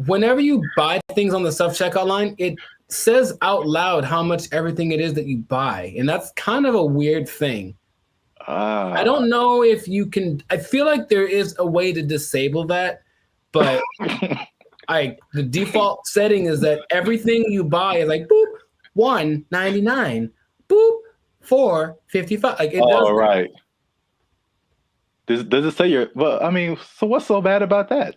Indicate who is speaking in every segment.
Speaker 1: whenever you buy things on the self-checkout line, it says out loud how much everything it is that you buy. And that's kind of a weird thing. I don't know if you can, I feel like there is a way to disable that, but the default setting is that everything you buy is like boop, $1.99, boop, $4.55. Like it does.
Speaker 2: Right. Does it say your? Well, I mean, so what's so bad about that?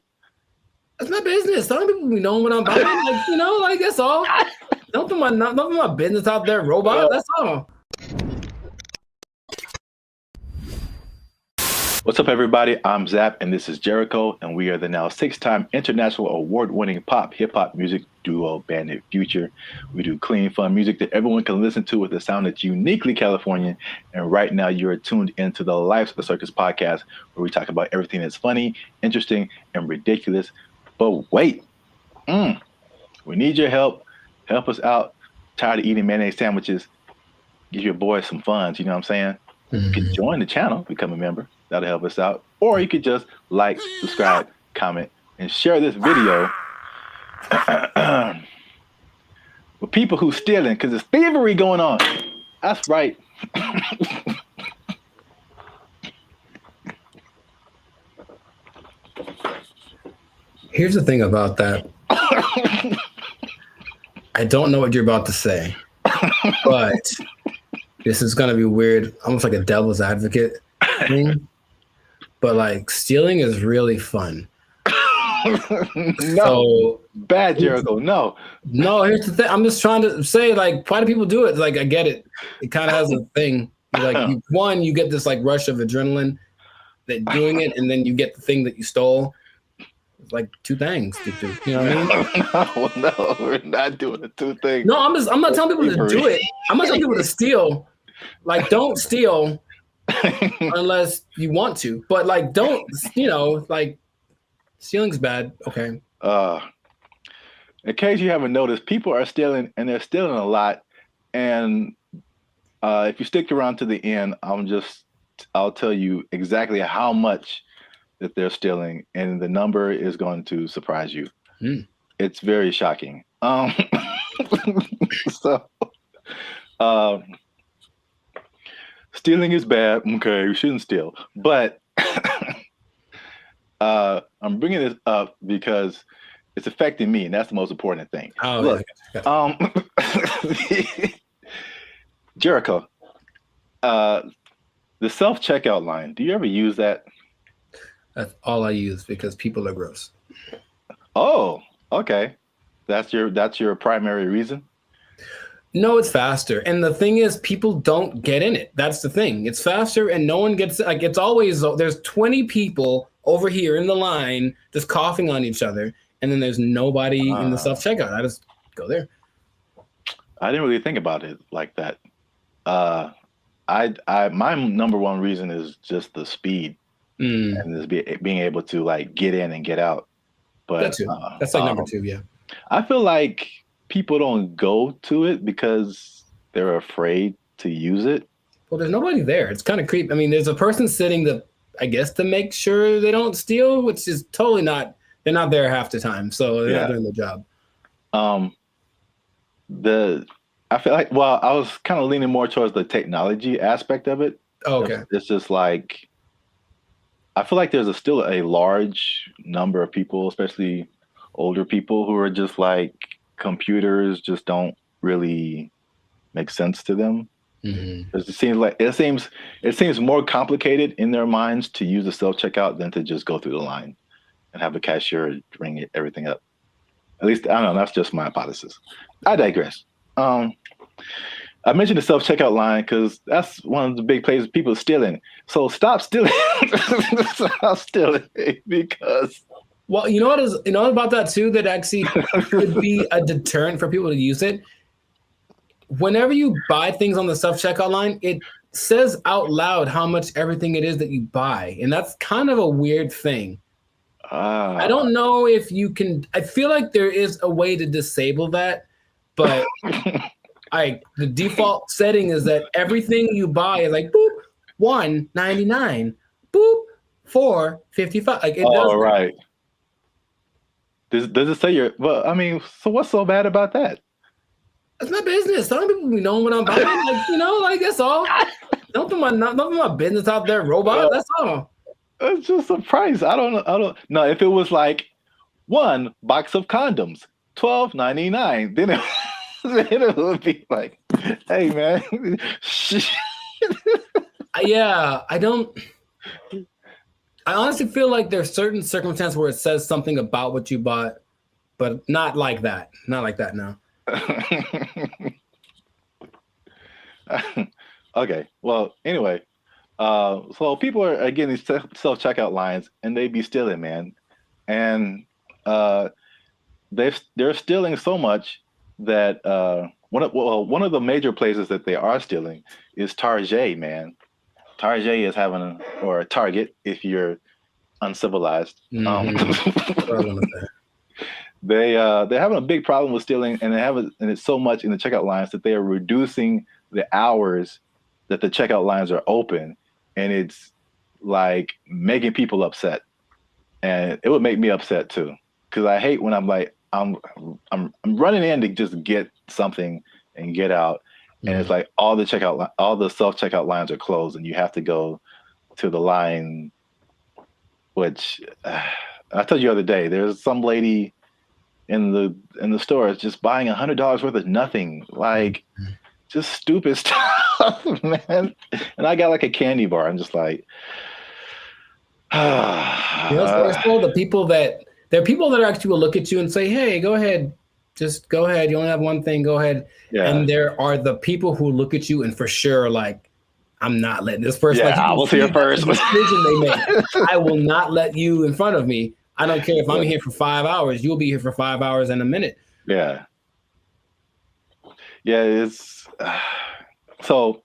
Speaker 1: That's my business. Some people be knowing what I'm buying. Like, like that's all. Don't put my business out there, robot. That's all.
Speaker 2: What's up, everybody? I'm Zap, and this is Jericho, and we are the now 6-time international award-winning pop hip-hop music duo Bandit Future. We do clean, fun music that everyone can listen to with a sound that's uniquely Californian. And right now, you're tuned into the Life's of the Circus podcast, where we talk about everything that's funny, interesting, and ridiculous. But wait, we need your help. Help us out. Tired of eating mayonnaise sandwiches. Give your boys some funds. You know what I'm saying? Mm-hmm. You can join the channel, become a member. That'll help us out. Or you could just like, subscribe, comment, and share this video with people who stealing, because there's thievery going on. That's right.
Speaker 1: Here's the thing about that. I don't know what you're about to say, but this is going to be weird, almost like a devil's advocate thing. But like stealing is really fun.
Speaker 2: No, bad, Jericho. No,
Speaker 1: here's the thing. I'm just trying to say, like, why do people do it? Like, I get it. It kind of has a thing. Like, you get this like rush of adrenaline that doing it, and then you get the thing that you stole. It's like two things to do. You know what I
Speaker 2: mean? No, we're not doing the two things.
Speaker 1: No, I'm not telling people to do it. I'm not telling people to steal. Like, don't steal. Unless you want to, but like don't, like stealing's bad. Okay.
Speaker 2: In case you haven't noticed, people are stealing, and they're stealing a lot. And if you stick around to the end, I'll tell you exactly how much that they're stealing, and the number is going to surprise you. It's very shocking. Stealing is bad. Okay, we shouldn't steal. But I'm bringing this up because it's affecting me, and that's the most important thing.
Speaker 1: Oh,
Speaker 2: look, Jericho, the self-checkout line. Do you ever use that?
Speaker 1: That's all I use because people are gross.
Speaker 2: Oh, okay. That's your primary reason?
Speaker 1: No, it's faster. And the thing is, people don't get in it. That's the thing. It's faster and no one gets, like, it's always, there's 20 people over here in the line just coughing on each other. And then there's nobody in the self-checkout. I just go there.
Speaker 2: I didn't really think about it like that. My number one reason is just the speed and just being able to like get in and get out. But
Speaker 1: that too. That's like number two. Yeah.
Speaker 2: I feel like people don't go to it because they're afraid to use it.
Speaker 1: Well, there's nobody there. It's kind of creepy. I mean, there's a person sitting I guess to make sure they don't steal, which is totally not, they're not there half the time. So they're not doing the job.
Speaker 2: I feel like, well, I was kind of leaning more towards the technology aspect of it.
Speaker 1: Oh, okay.
Speaker 2: It's just like, I feel like there's still a large number of people, especially older people, who are just like, computers just don't really make sense to them. It seems more complicated in their minds to use the self-checkout than to just go through the line and have a cashier ring everything up. At least, I don't know, that's just my hypothesis. I digress. I mentioned the self-checkout line because that's one of the big places people are stealing. So stop stealing. Stop stealing because...
Speaker 1: Well, you know what about that too, that actually could be a deterrent for people to use it? Whenever you buy things on the self-checkout line, it says out loud how much everything it is that you buy. And that's kind of a weird thing. I don't know if you can, I feel like there is a way to disable that, but the default setting is that everything you buy is like, boop, $1.99, boop, $4.55. Like it does.
Speaker 2: Right. Does it say you're? Well, I mean, so what's so bad about that?
Speaker 1: That's my business. Some people be knowing what I'm buying. Like, like that's all. Don't put my business out there, robot. That's all.
Speaker 2: It's just a price. I don't know. I don't know. If it was like one box of condoms, $12.99, then then it would be like, hey man.
Speaker 1: Yeah, I don't. I honestly feel like there's certain circumstances where it says something about what you bought, but not like that. Not like that, no.
Speaker 2: Okay. Well, anyway, so people are getting these self checkout lines, and they be stealing, man, and they're stealing so much that one of the major places that they are stealing is Target, man. Target is having or Target if you're uncivilized. They're having a big problem with stealing, and and it's so much in the checkout lines that they are reducing the hours that the checkout lines are open, and it's like making people upset. And it would make me upset too, because I hate when I'm like I'm running in to just get something and get out, and it's like all the self checkout lines are closed, and you have to go to the line. Which I told you the other day, there's some lady in the store just buying $100 worth of nothing, like just stupid stuff, man. And I got like a candy bar. I'm just like,
Speaker 1: the people that there are people that actually will look at you and say, "Hey, go ahead, just go ahead. You only have one thing. Go ahead." Yeah. And there are the people who look at you and for sure like, I'm not letting this person.
Speaker 2: Yeah, I was here first.
Speaker 1: Decision they make. I will not let you in front of me. I don't care if I'm here for 5 hours. You'll be here for 5 hours and a minute.
Speaker 2: Yeah. Yeah, it's so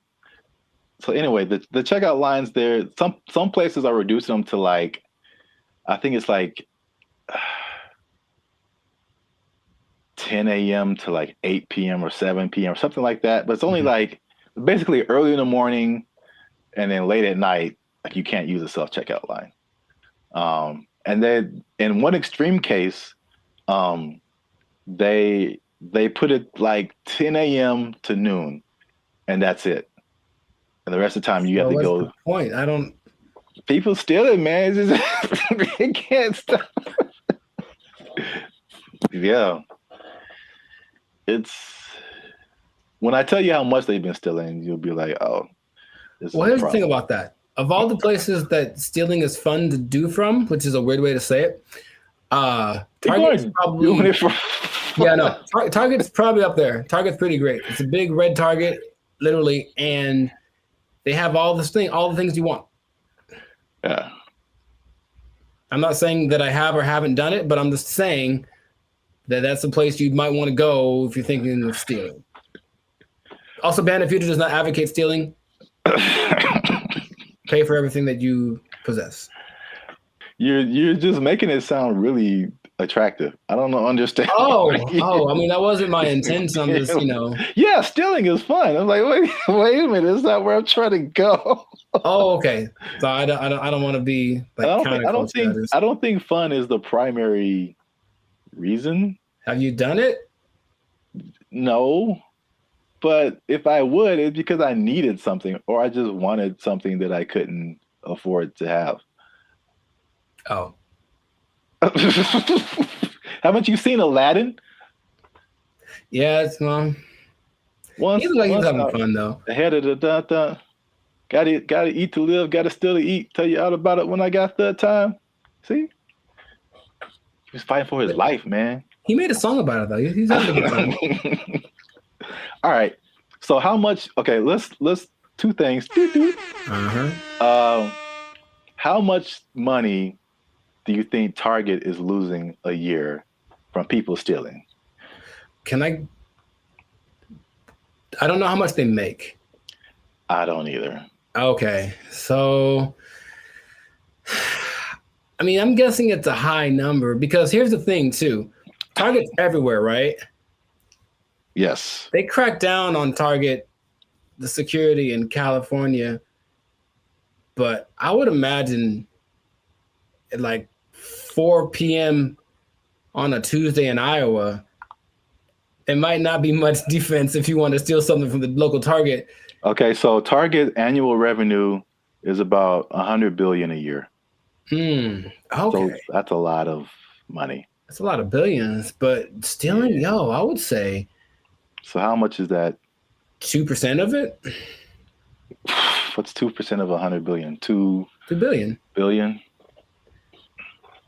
Speaker 2: anyway, the checkout lines there, some places are reducing them to like, I think it's like 10 a.m. to like 8 p.m. or 7 p.m. or something like that. But it's only like basically early in the morning and then late at night, like you can't use a self-checkout line. And then in one extreme case, they put it like 10 a.m. to noon, and that's it. And the rest of the time you have to go.
Speaker 1: The point? I don't.
Speaker 2: People steal it, man. It's just, they can't stop. Yeah. It's when I tell you how much they've been stealing, you'll be like, oh.
Speaker 1: Well, here's the thing about that. Of all the places that stealing is fun to do from, which is a weird way to say it, Target's probably doing it for. Yeah, no. Target's probably up there. Target's pretty great. It's a big red Target, literally, and they have all the things you want.
Speaker 2: Yeah.
Speaker 1: I'm not saying that I have or haven't done it, but I'm just saying that that's a place you might want to go if you're thinking of stealing. Also, Bandit Future does not advocate stealing. Pay for everything that you possess.
Speaker 2: You're just making it sound really attractive. I don't understand.
Speaker 1: Oh, I mean, that wasn't my intention. I'm just,
Speaker 2: Yeah, stealing is fun. I'm like, wait a minute, is that where I'm trying to go?
Speaker 1: Oh, okay. So I don't want to be like
Speaker 2: I don't think fun is the primary reason.
Speaker 1: Have you done it?
Speaker 2: No. But if I would, it's because I needed something or I just wanted something that I couldn't afford to have.
Speaker 1: Oh.
Speaker 2: Haven't you seen Aladdin?
Speaker 1: Yeah, it's He's like he's having fun though.
Speaker 2: Ahead of the gotta eat to live, gotta still to eat. Tell you all about it when I got the time. See? He's fighting for his life, man.
Speaker 1: He made a song about it though. He's having a good time.
Speaker 2: All right. So how much? Okay, let's two things. How much money do you think Target is losing a year from people stealing?
Speaker 1: I don't know how much they make.
Speaker 2: I don't either.
Speaker 1: Okay. So I mean, I'm guessing it's a high number because here's the thing too. Target's everywhere, right?
Speaker 2: Yes.
Speaker 1: They cracked down on Target, the security in California, but I would imagine at like 4 p.m. on a Tuesday in Iowa, it might not be much defense if you want to steal something from the local Target.
Speaker 2: Okay, so Target annual revenue is about $100 billion a year.
Speaker 1: Okay.
Speaker 2: So that's a lot of money.
Speaker 1: That's a lot of billions, but stealing, I would say.
Speaker 2: So how much is that?
Speaker 1: 2% of it?
Speaker 2: What's 2% of 100 billion? 2
Speaker 1: billion.
Speaker 2: Billion?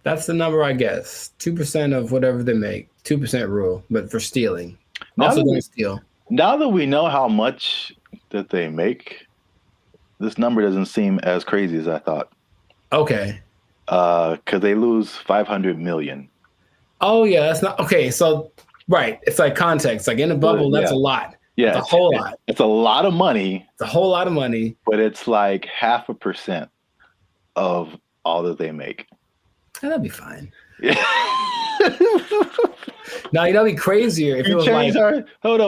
Speaker 1: That's the number, I guess. 2% of whatever they make. 2% rule, but for stealing. Also don't steal.
Speaker 2: Now that we know how much that they make, this number doesn't seem as crazy as I thought.
Speaker 1: Okay.
Speaker 2: Because they lose 500 million.
Speaker 1: Oh yeah, that's not okay. So right, it's like context. Like in a bubble, that's a lot.
Speaker 2: Yeah,
Speaker 1: it's a whole lot.
Speaker 2: It's a lot of money.
Speaker 1: It's a whole lot of money.
Speaker 2: But it's like 0.5% of all that they make.
Speaker 1: Yeah, that'd be fine. Now you know, it'd be crazier if it was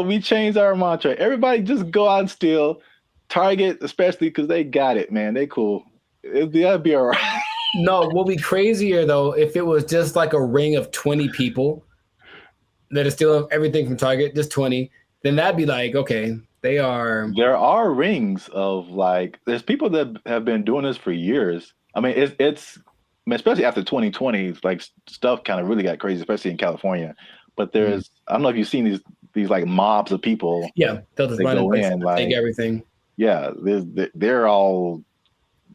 Speaker 2: we changed our mantra. Everybody just go out and steal. Target, especially because they got it, man. They cool. That'd be all right.
Speaker 1: No, what would be crazier though if it was just like a ring of 20 people that are stealing everything from Target, just 20. Then that'd be like, okay, they are.
Speaker 2: There are rings of like, there's people that have been doing this for years. I mean, it's especially after 2020, like stuff kind of really got crazy, especially in California. But there's, I don't know if you've seen these like mobs of people.
Speaker 1: Yeah, they'll just run in, like, take everything.
Speaker 2: Yeah, they're all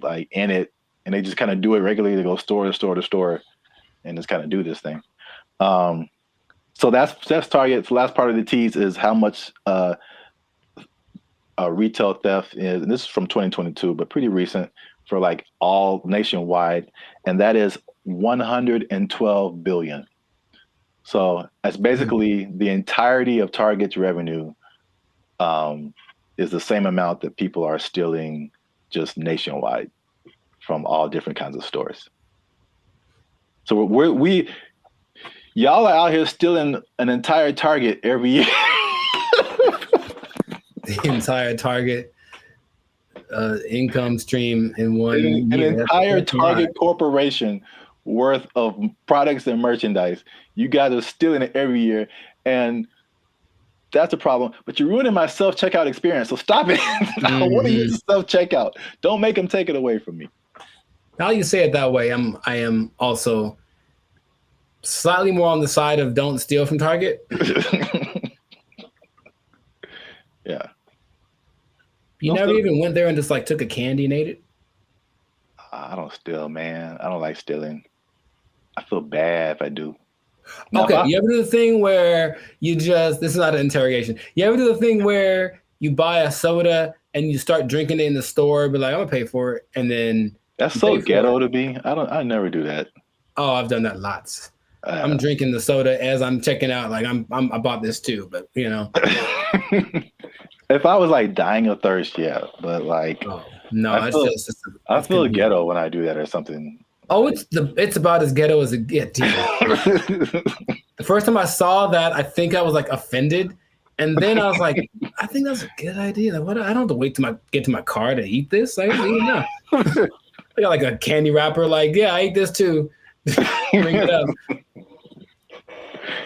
Speaker 2: like in it, and they just kind of do it regularly. They go store to store to store, and just kind of do this thing. So that's Target. The last part of the tease is how much retail theft is, and this is from 2022, but pretty recent for like all nationwide, and that is 112 billion. So that's basically the entirety of Target's revenue is the same amount that people are stealing just nationwide from all different kinds of stores. So y'all are out here stealing an entire Target every year.
Speaker 1: The entire Target income stream in one year.
Speaker 2: An entire Target corporation worth of products and merchandise. You guys are stealing it every year, and that's a problem. But you're ruining my self-checkout experience, so stop it. I want to use self-checkout. Don't make them take it away from me.
Speaker 1: Now you say it that way, I am also slightly more on the side of don't steal from Target.
Speaker 2: Yeah.
Speaker 1: You never even went there and just like took a candy and ate it?
Speaker 2: I don't steal, man. I don't like stealing. I feel bad if I do.
Speaker 1: Okay, you ever do the thing where you just, this is not an interrogation. You ever do the thing where you buy a soda and you start drinking it in the store, be like, I'm gonna pay for it, and then
Speaker 2: that's so ghetto to me. I never do that.
Speaker 1: Oh, I've done that lots. I'm drinking the soda as I'm checking out. Like I bought this too, but you know.
Speaker 2: If I was like dying of thirst, yeah, but like,
Speaker 1: no,
Speaker 2: I feel ghetto when I do that or something.
Speaker 1: Oh, it's about as ghetto as it gets. The first time I saw that, I think I was like offended, and then I was like, I think that's a good idea. Like, what? I don't have to wait till get to my car to eat this. I don't know. I got like a candy wrapper. Like, yeah, I ate this too. Bring it up.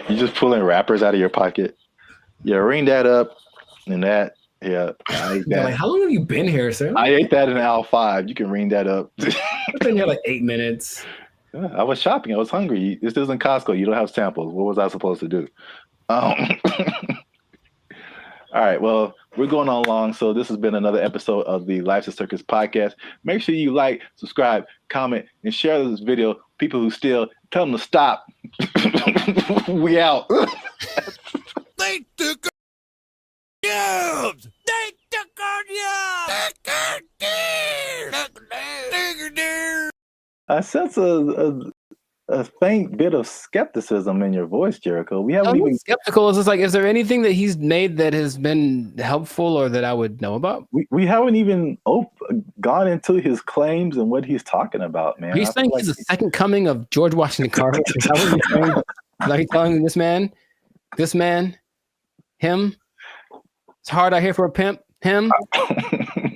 Speaker 2: You just pulling wrappers out of your pocket. Yeah, ring that up. And that, yeah, I ate that.
Speaker 1: Like, how long have you been here, sir?
Speaker 2: I ate that in aisle 5. You can ring that up.
Speaker 1: I've been here like 8 minutes.
Speaker 2: Yeah, I was shopping. I was hungry. This isn't Costco. You don't have samples. What was I supposed to do? All right. Well, we're going on long. So this has been another episode of the Life's a Circus podcast. Make sure you like, subscribe, comment, and share this video. People who steal, tell them to stop. We out.
Speaker 3: They took Yubs! They took our Yubs!
Speaker 2: I sense a faint bit of skepticism in your voice, Jericho. We haven't even
Speaker 1: skeptical. It's just like, is there anything that he's made that has been helpful or that I would know about?
Speaker 2: We haven't even gone into his claims and what he's talking about, man.
Speaker 1: Are you saying he's the second coming of George Washington Carver? Is that what you're saying? Like telling this man, him? It's hard out here for a pimp. Him?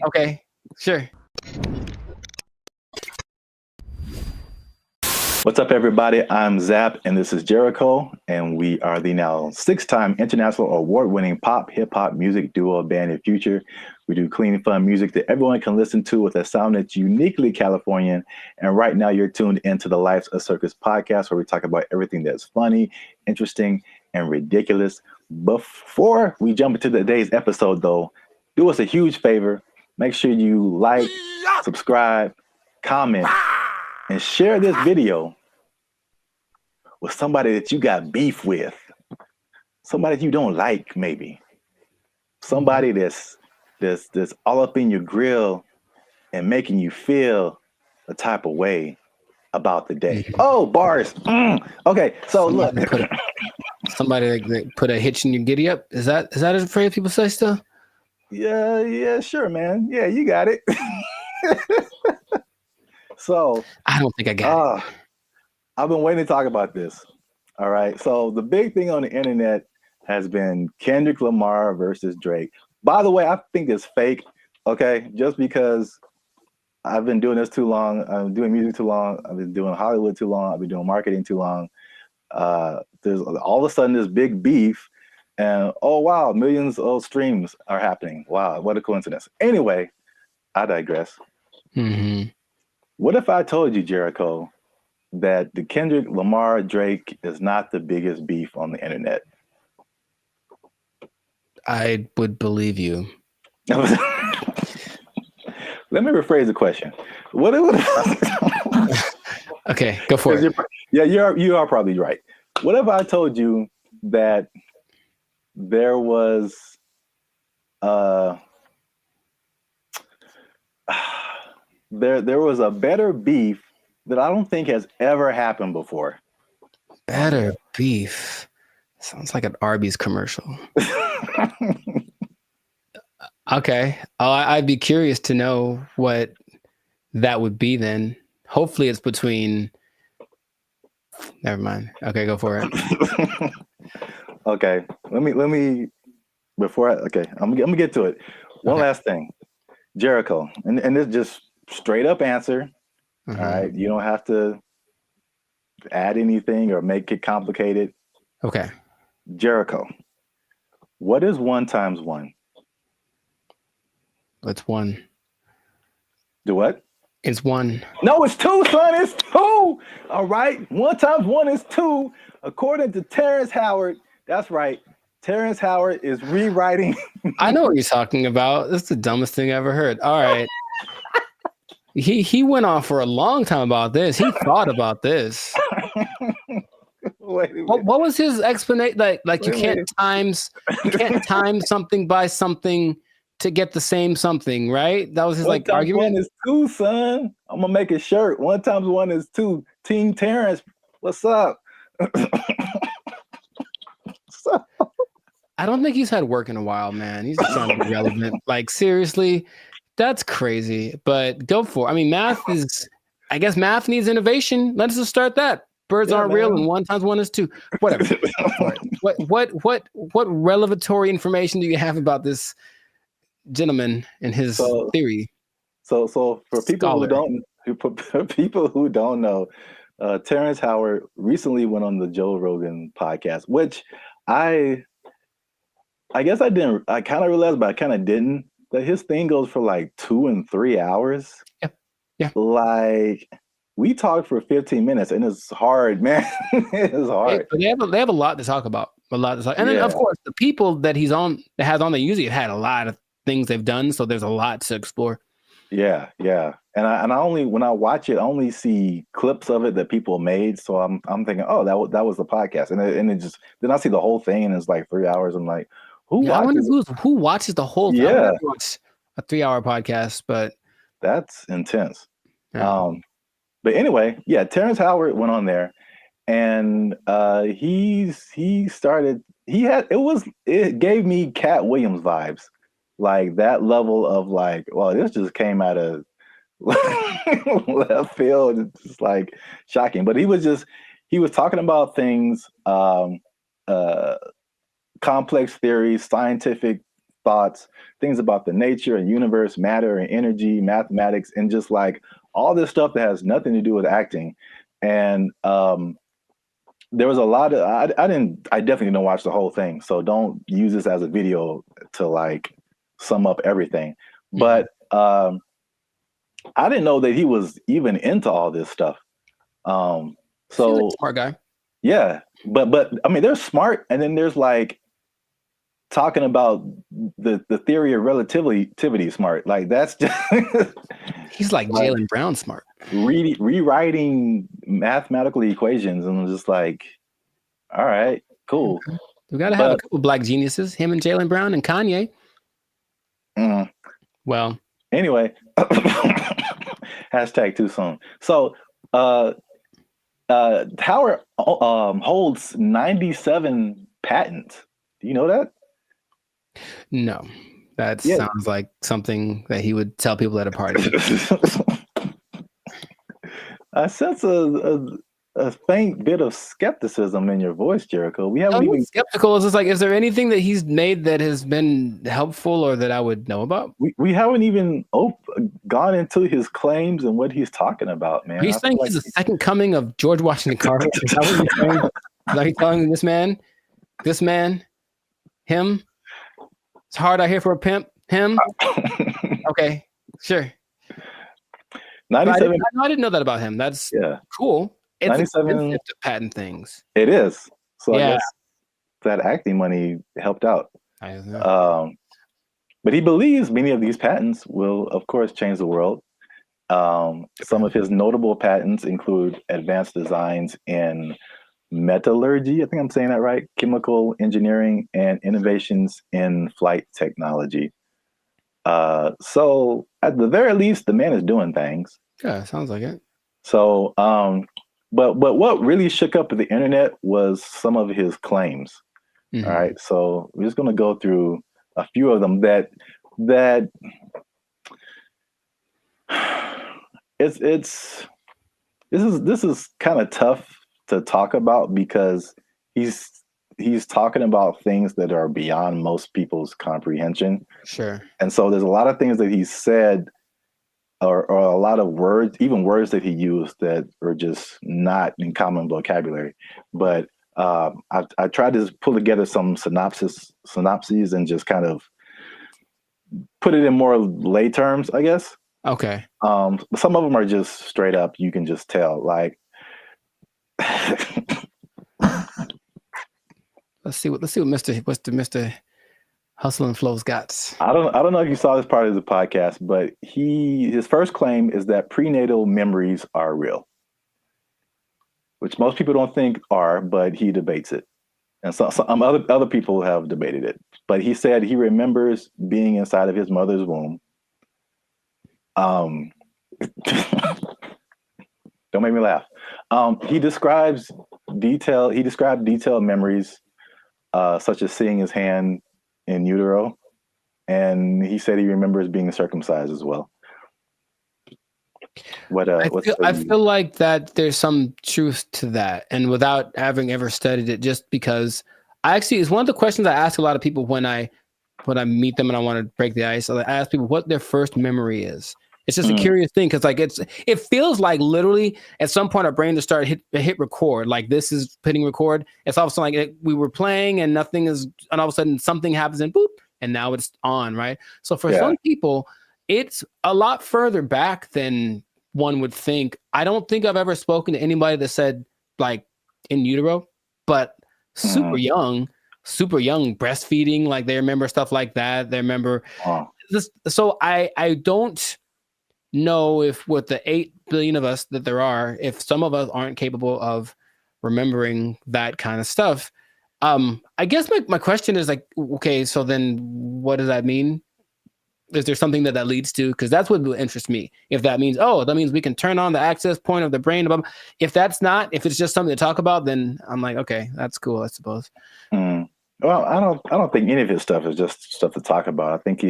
Speaker 1: Okay, sure.
Speaker 2: What's up, everybody? I'm Zap, and this is Jericho, and we are the now 6-time international award-winning pop, hip-hop music duo band in future. We do clean, fun music that everyone can listen to with a sound that's uniquely Californian. And right now, you're tuned into the Life's a Circus podcast, where we talk about everything that's funny, interesting, and ridiculous. Before we jump into today's episode, though, do us a huge favor. Make sure you like, subscribe, comment, and share this video with somebody that you got beef with, somebody that you don't like, maybe somebody that's all up in your grill and making you feel a type of way about the day. Oh, bars. Okay, so
Speaker 1: somebody that put a hitch in your giddy up. Is that a phrase people say still?
Speaker 2: Yeah, sure, man. Yeah, you got it. So
Speaker 1: I don't think I got it.
Speaker 2: I've been waiting to talk about this. All right. So the big thing on the internet has been Kendrick Lamar versus Drake. By the way, I think it's fake. Okay. Just because I've been doing this too long. I'm doing music too long. I've been doing Hollywood too long. I've been doing marketing too long. There's all of a sudden this big beef and oh, wow, millions of streams are happening. Wow. What a coincidence. Anyway, I digress.
Speaker 1: Mm-hmm.
Speaker 2: What if I told you, Jericho, that the Kendrick Lamar Drake is not the biggest beef on the internet?
Speaker 1: I would believe you.
Speaker 2: Let me rephrase the question.
Speaker 1: Okay, go for it.
Speaker 2: You are probably right. What if I told you that there was there was a better beef that I don't think has ever happened before?
Speaker 1: Better beef. Sounds like an Arby's commercial. Okay. I'd be curious to know what that would be then. Hopefully it's between... Never mind. Okay, go for it.
Speaker 2: Okay. Let me before I'm gonna get to it. One last thing. Jericho, and this just straight up answer.
Speaker 1: Mm-hmm.
Speaker 2: All right. You don't have to add anything or make it complicated.
Speaker 1: Okay.
Speaker 2: Jericho, what is 1 times 1?
Speaker 1: It's 1.
Speaker 2: Do what?
Speaker 1: It's 1.
Speaker 2: No, it's 2, son. It's 2. All right. 1 times 1 is 2. According to Terrence Howard. That's right. Terrence Howard is rewriting.
Speaker 1: I know what you're talking about. This is the dumbest thing I ever heard. All right. He went on for a long time about this. He thought about this. What was his explanation? Like you can't time something by something to get the same something, right? That was his argument.
Speaker 2: 1 is 2, son. I'm gonna make a shirt. 1 times 1 is 2. Team Terrence, what's up?
Speaker 1: I don't think he's had work in a while, man. He's just trying to be relevant. Like seriously. That's crazy, but go for it. I mean, I guess math needs innovation. Let's just start that. Birds aren't real, and 1 times 1 is 2. Whatever. What revelatory information do you have about this gentleman and his theory?
Speaker 2: So for people who don't know, Terrence Howard recently went on the Joe Rogan podcast, which I guess I kind of realized, but I kind of didn't. That his thing goes for like 2 and 3 hours.
Speaker 1: Yeah.
Speaker 2: Like we talked for 15 minutes, and it's hard, man. It's hard.
Speaker 1: They have a lot to talk about. And then of course the people that has on the usually have had a lot of things they've done, so there's a lot to explore.
Speaker 2: Yeah. And I only when I watch it, I only see clips of it that people made. So I'm thinking, oh, that was the podcast, and it just then I see the whole thing, and it's like 3 hours. I'm like.
Speaker 1: I wonder who watches the whole thing.
Speaker 2: Yeah.
Speaker 1: A 3-hour podcast, but
Speaker 2: that's intense.
Speaker 1: Yeah.
Speaker 2: But anyway, Terrence Howard went on there, and it gave me Cat Williams vibes, like that level of like, well, this just came out of left field. It's just like shocking. But he was talking about things, complex theories, scientific thoughts, things about the nature and universe, matter and energy, mathematics, and just like all this stuff that has nothing to do with acting. And there was a lot of I definitely didn't watch the whole thing, so don't use this as a video to like sum up everything. But I didn't know that he was even into all this stuff.
Speaker 1: Seems like
Speaker 2: So
Speaker 1: a smart guy.
Speaker 2: yeah, but I mean, they're smart, and then there's like talking about the theory of relativity smart. Like that's just
Speaker 1: He's like
Speaker 2: like
Speaker 1: Jaylen Brown smart.
Speaker 2: rewriting mathematical equations, and I'm just like, all right, cool.
Speaker 1: We got to have a
Speaker 2: But
Speaker 1: couple black geniuses, him and Jaylen Brown and Kanye. Well,
Speaker 2: anyway, hashtag too soon. So Howard holds 97 patents. Do you know that?
Speaker 1: no, that
Speaker 2: Yeah.
Speaker 1: sounds like something that he would tell people at a party.
Speaker 2: I sense a faint bit of skepticism in your voice, Jericho. We haven't even
Speaker 1: Skeptical. Is just like, is there anything that he's made that has been helpful or that I would know about?
Speaker 2: we haven't even gone into his claims and what he's talking about, man.
Speaker 1: He's saying he's the second coming of George Washington Carver. Is that what you're saying? Like telling this man, him. It's hard out here for a pimp. Him. Okay, sure.
Speaker 2: 97.
Speaker 1: I didn't know that about him. That's cool. It's
Speaker 2: 97
Speaker 1: expensive to patent things.
Speaker 2: It is. So
Speaker 1: Yeah.
Speaker 2: I guess that acting money helped out.
Speaker 1: I don't know.
Speaker 2: But he believes many of these patents will, of course, change the world. Some of his notable patents include advanced designs in metallurgy, I think I'm saying that right, chemical engineering, and innovations in flight technology. So at the very least, the man is doing things.
Speaker 1: Yeah, sounds like it.
Speaker 2: So, but what really shook up the internet was some of his claims.
Speaker 1: Mhm.
Speaker 2: All right, so we're just going to go through a few of them that this is kind of tough to talk about because he's talking about things that are beyond most people's comprehension.
Speaker 1: Sure.
Speaker 2: And so there's a lot of things that he said or a lot of words, even words that he used that are just not in common vocabulary. But I tried to pull together some synopses and just kind of put it in more lay terms, I guess.
Speaker 1: Okay.
Speaker 2: Some of them are just straight up. You can just tell. Like,
Speaker 1: let's see what Mr. Hustle and Flow's got.
Speaker 2: I don't know if you saw this part of the podcast, but his first claim is that prenatal memories are real, which most people don't think are, but he debates it, and some other people have debated it. But he said he remembers being inside of his mother's womb. Don't make me laugh. He described detailed memories, such as seeing his hand in utero, and he said he remembers being circumcised as well.
Speaker 1: I feel like that there's some truth to that, and without having ever studied it, just because it's one of the questions I ask a lot of people when I meet them and I want to break the ice. I ask people what their first memory is. It's just a curious thing because like it feels like literally at some point our brain just started hit record. Like this is hitting record. It's all of a sudden like we were playing and nothing is, and all of a sudden something happens and boop, and now it's on, right? So for some people, it's a lot further back than one would think. I don't think I've ever spoken to anybody that said like in utero, but super young breastfeeding, like they remember stuff like that. They remember this. So I don't know if with the 8 billion of us that there are, if some of us aren't capable of remembering that kind of stuff. I guess my question is like, okay, so then what does that mean? Is there something that leads to? Because that's what will interest me. If that means, that means we can turn on the access point of the brain. If that's not, if it's just something to talk about, then I'm like, okay, that's cool, I suppose.
Speaker 2: Well, I don't think any of his stuff is just stuff to talk about. I think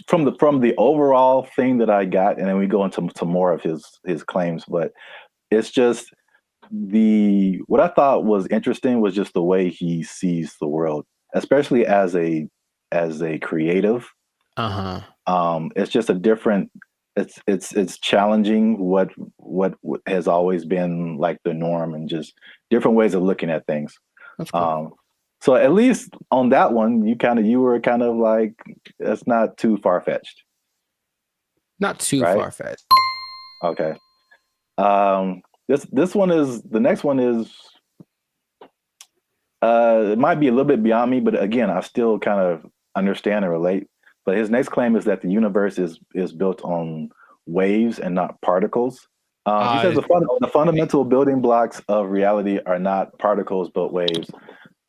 Speaker 2: from the overall thing that I got, and then we go into some more of his claims, but it's just what I thought was interesting was just the way he sees the world, especially as a creative. It's just a different it's challenging what has always been like the norm, and just different ways of looking at things.
Speaker 1: That's cool.
Speaker 2: So at least on that one, you were kind of like, that's not too far fetched,
Speaker 1: Not too
Speaker 2: right?
Speaker 1: far fetched.
Speaker 2: Okay. This one is the next one is it might be a little bit beyond me, but again, I still kind of understand and relate. But his next claim is that the universe is built on waves and not particles. He says the fundamental building blocks of reality are not particles but waves.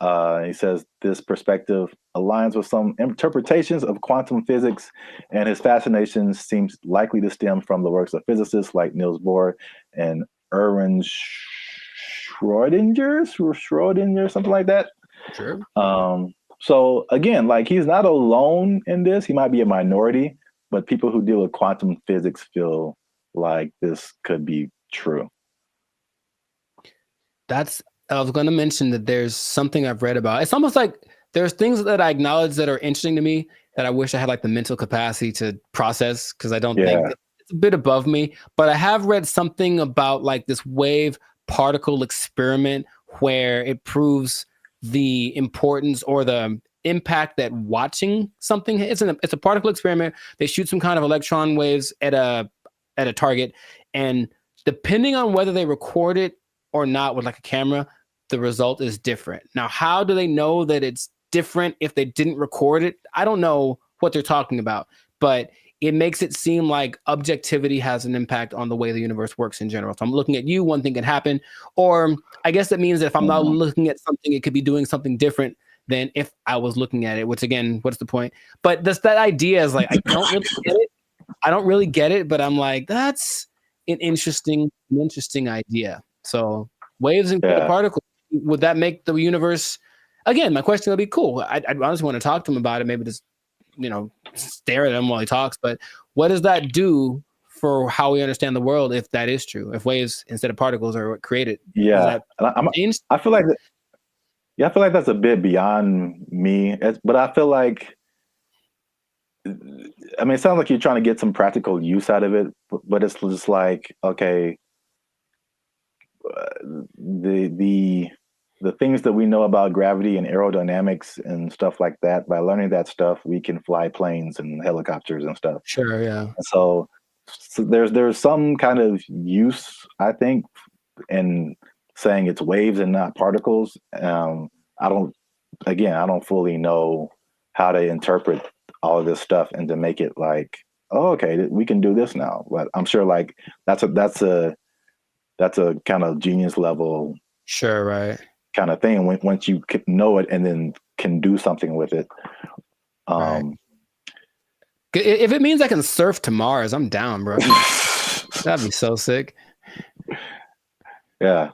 Speaker 2: He says this perspective aligns with some interpretations of quantum physics, and his fascination seems likely to stem from the works of physicists like Niels Bohr and Erwin Schrödinger, something like that.
Speaker 1: Sure.
Speaker 2: So again, like, he's not alone in this. He might be a minority, but people who deal with quantum physics feel like this could be true.
Speaker 1: I was going to mention that there's something I've read about. It's almost like there's things that I acknowledge that are interesting to me that I wish I had like the mental capacity to process, because I don't think it's a bit above me. But I have read something about like this wave particle experiment where it proves the importance or the impact that watching something. It's a particle experiment. They shoot some kind of electron waves at a target, and depending on whether they record it or not with like a camera, the result is different. Now, how do they know that it's different if they didn't record it? I don't know what they're talking about, but it makes it seem like objectivity has an impact on the way the universe works in general. If I'm looking at you, one thing can happen. Or I guess that means that if I'm not looking at something, it could be doing something different than if I was looking at it, which again, what's the point? But that idea is like, I don't really get it. I don't really get it, but I'm like, that's an interesting idea. So waves and particles, would that make the universe? Again, my question would be cool. I honestly want to talk to him about it. Maybe just, stare at him while he talks. But what does that do for how we understand the world if that is true? If waves instead of particles are what created?
Speaker 2: Yeah, I feel like that's a bit beyond me. But I feel like, I mean, it sounds like you're trying to get some practical use out of it. But it's just like, okay, the things that we know about gravity and aerodynamics and stuff like that, by learning that stuff, we can fly planes and helicopters and stuff.
Speaker 1: Sure, yeah.
Speaker 2: And so there's some kind of use, I think, in saying it's waves and not particles. I don't fully know how to interpret all of this stuff and to make it like, oh, okay, we can do this now. But I'm sure like that's a kind of genius level,
Speaker 1: sure, right,
Speaker 2: kind of thing. Once you know it and then can do something with it.
Speaker 1: Right. If it means I can surf to Mars, I'm down, bro. That'd be so sick.
Speaker 2: Yeah,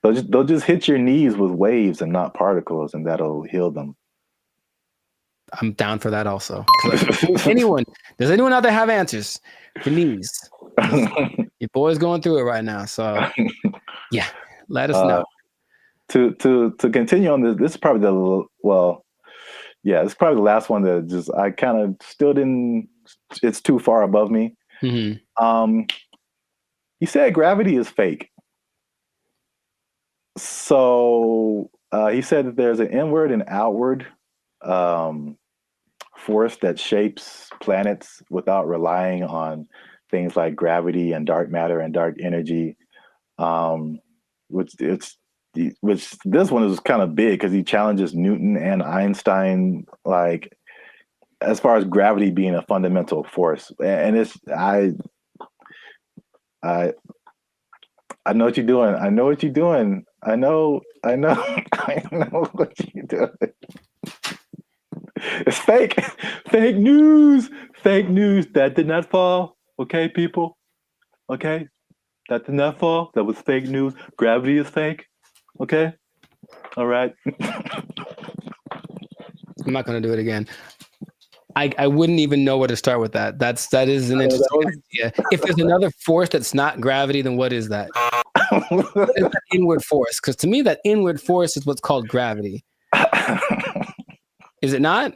Speaker 2: they'll just hit your knees with waves and not particles, and that'll heal them.
Speaker 1: I'm down for that also. Does anyone out there have answers for knees? Your boy's going through it right now, so yeah, let us know.
Speaker 2: To continue on this is probably it's probably the last one that just I kind of still didn't. It's too far above me.
Speaker 1: Mm-hmm.
Speaker 2: He said gravity is fake. So he said that there's an inward and outward force that shapes planets without relying on things like gravity and dark matter and dark energy. Which this one is kind of big because he challenges Newton and Einstein, like, as far as gravity being a fundamental force. And I know what you're doing. I know what you're doing. I know I know what you're doing. It's fake. Fake news. Fake news. That did not fall. Okay, people. Okay. That did not fall. That was fake news. Gravity is fake. Okay. All right.
Speaker 1: I'm not going to do it again. I wouldn't even know where to start with that. That is an interesting idea. If there's another force that's not gravity, then what is that? What is that inward force? Because to me, that inward force is what's called gravity. Is it not?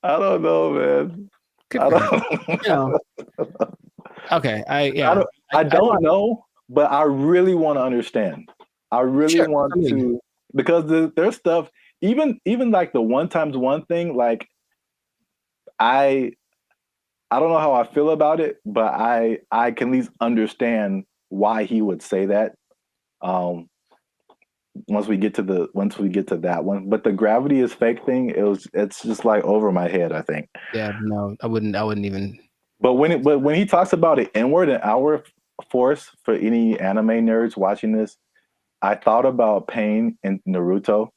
Speaker 2: I don't know, man.
Speaker 1: Good
Speaker 2: I
Speaker 1: for him.
Speaker 2: don't,
Speaker 1: You know. Okay.
Speaker 2: I don't know, but I really want to understand. I really
Speaker 1: Sure.
Speaker 2: want
Speaker 1: I mean,
Speaker 2: to, because there's stuff, even like the one times one thing, like I I don't know how I feel about it, but I can at least understand why he would say that. Um, once we get to that one, but the gravity is fake thing, it's just like over my head, I think.
Speaker 1: yeah, no, I wouldn't even.
Speaker 2: But when he talks about it inward and outward force, for any anime nerds watching this, I thought about Pain in Naruto,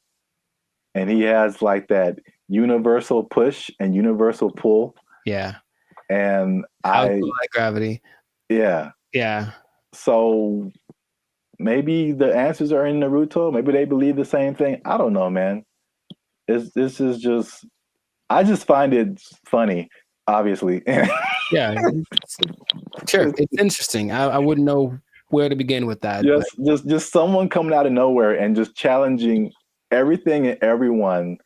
Speaker 2: and he has like that universal push and universal pull,
Speaker 1: Yeah.
Speaker 2: and
Speaker 1: I would like gravity.
Speaker 2: yeah.
Speaker 1: Yeah.
Speaker 2: So maybe the answers are in Naruto. Maybe they believe the same thing. I don't know, man. This is just, I just find it funny, obviously.
Speaker 1: Yeah. Sure. It's interesting. I wouldn't know where to begin with that.
Speaker 2: Just someone coming out of nowhere and just challenging everything and everyone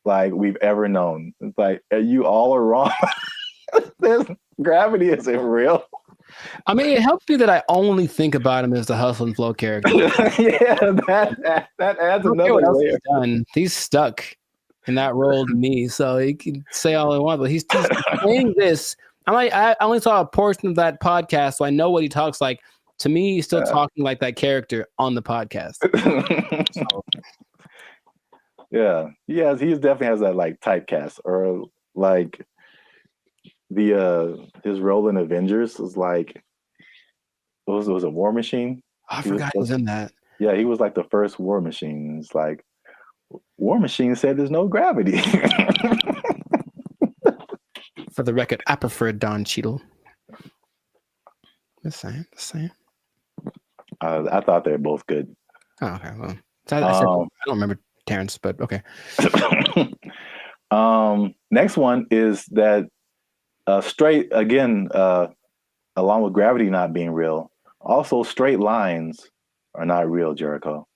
Speaker 2: like we've ever known. It's like, you all are wrong. This gravity isn't real.
Speaker 1: I mean, it helps me that I only think about him as the hustle and flow character.
Speaker 2: Yeah, that adds another layer.
Speaker 1: He's stuck in that role to me, so he can say all he wants, but he's saying this. I only saw a portion of that podcast, so I know what he talks like. To me, he's still talking like that character on the podcast. So.
Speaker 2: Yeah, he definitely has that like typecast, or like his role in Avengers was like, it was a War Machine.
Speaker 1: I forgot he was in that.
Speaker 2: Yeah, he was like the first War Machine. It's like, War Machine said there's no gravity.
Speaker 1: For the record, I prefer Don Cheadle. The same.
Speaker 2: I thought they were both good.
Speaker 1: Oh, okay. Well, I don't remember Terrence, but okay.
Speaker 2: Next one is that straight, again, along with gravity not being real, also straight lines are not real, Jericho.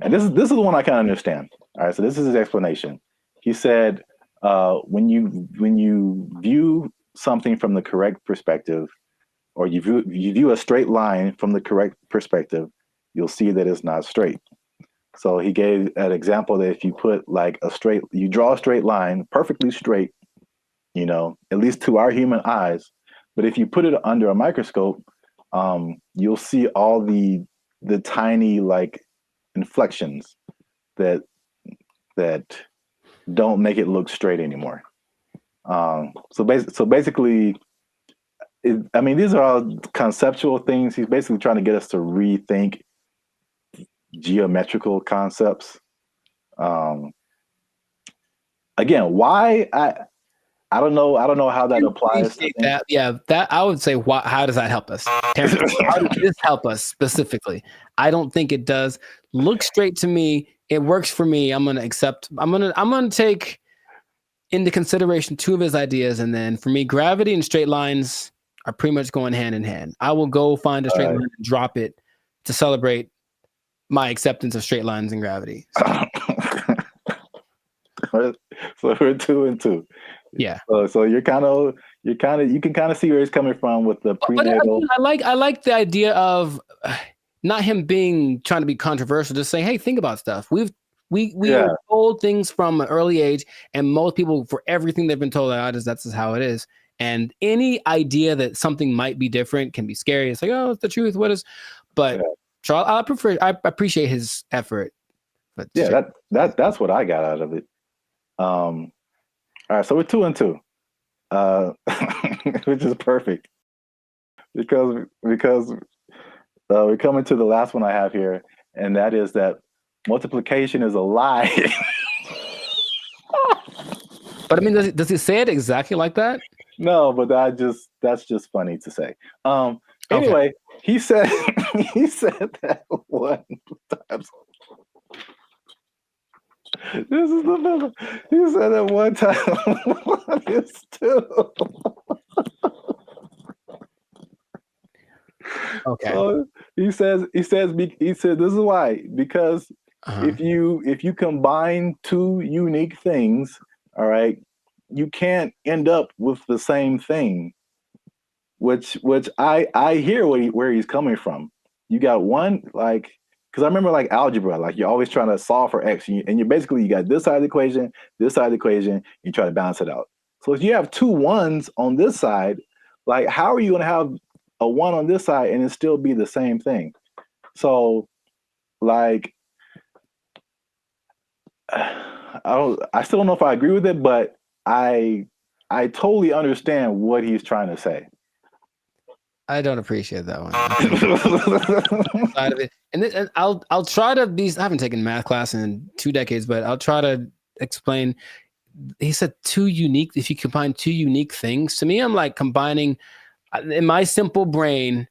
Speaker 2: And this is the one I can understand. All right, so this is his explanation. He said, when you view something from the correct perspective, or you view a straight line from the correct perspective, you'll see that it's not straight. So he gave an example that if you put like you draw a straight line, perfectly straight, at least to our human eyes, but if you put it under a microscope, you'll see all the tiny like inflections that don't make it look straight anymore. So basically, these are all conceptual things. He's basically trying to get us to rethink geometrical concepts. Again, why I don't know how that applies to
Speaker 1: that. Yeah, that I would say. How does that help us? Terrence, how does this help us specifically? I don't think it does. Look straight to me. It works for me. I'm gonna accept. I'm gonna take into consideration two of his ideas, and then for me, gravity and straight lines are pretty much going hand in hand. I will go find a straight line and drop it to celebrate my acceptance of straight lines and gravity.
Speaker 2: So we're 2 and 2.
Speaker 1: Yeah.
Speaker 2: So you can kind of see where he's coming from with the prenatal.
Speaker 1: But I like the idea of not him trying to be controversial, just saying, hey, think about stuff. We are told things from an early age, and most people, for everything they've been told, that's how it is. And any idea that something might be different can be scary. It's like, oh, it's the truth. What is? But Charles, I appreciate his effort. But
Speaker 2: that's what I got out of it. All right, so we're 2 and 2, which is perfect because we're coming to the last one I have here, and that is that multiplication is a lie.
Speaker 1: But I mean, does he say it exactly like that?
Speaker 2: No, but that's just funny to say. Anyway, he said that one time. This is the number. He said that one time. One is 2.
Speaker 1: Okay.
Speaker 2: So he said this is why, because if you combine two unique things, all right, you can't end up with the same thing. Which I hear where he's coming from. You got one like because I remember like algebra, like you're always trying to solve for x, and you basically you got this side of the equation, this side of the equation, you try to balance it out. So if you have two ones on this side, like how are you going to have a one on this side and it still be the same thing? So like I still don't know if I agree with it, but I totally understand what he's trying to say.
Speaker 1: I don't appreciate that one. Side of it. And I'll try to be. I haven't taken math class in 2 decades, but I'll try to explain. He said two unique. If you combine two unique things, to me, I'm like combining in my simple brain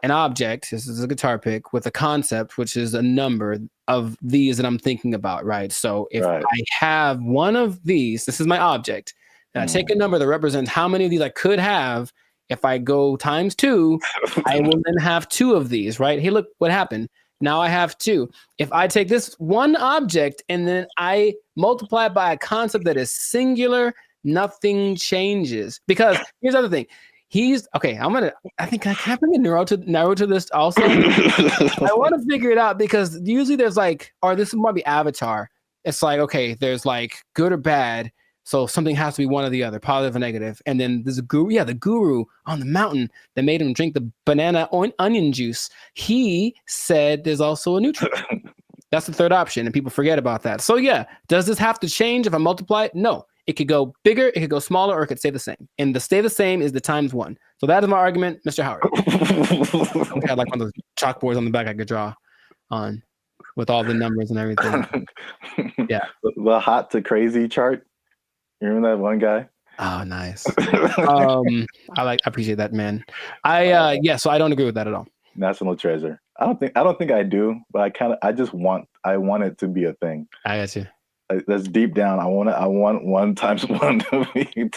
Speaker 1: an object. This is a guitar pick with a concept, which is a number of these that I'm thinking about. Right. So if I have one of these, this is my object, and I take a number that represents how many of these I could have. If I go times 2, I will then have 2 of these, right? Hey, look what happened. Now I have 2. If I take this one object and then I multiply it by a concept that is singular, nothing changes. Because here's the other thing. I think I can bring a narrow to this also. I want to figure it out because usually there's like, or this might be Avatar. It's like, okay, there's like good or bad. So something has to be one or the other, positive or negative. And then there's a guru, the guru on the mountain that made him drink the banana onion juice. He said there's also a neutral. That's the third option, and people forget about that. So yeah, does this have to change if I multiply it? No. It could go bigger, it could go smaller, or it could stay the same. And the stay the same is the times 1. So that is my argument, Mr. Howard. I had like one of those chalkboards on the back I could draw on with all the numbers and everything. Yeah.
Speaker 2: The hot to crazy chart. You remember that one guy?
Speaker 1: Oh, nice. I appreciate that, man. So I don't agree with that at all.
Speaker 2: National treasure. I don't think I do, but I want it to be a thing.
Speaker 1: I got you.
Speaker 2: That's deep down. I want 1 times 1 to be 2.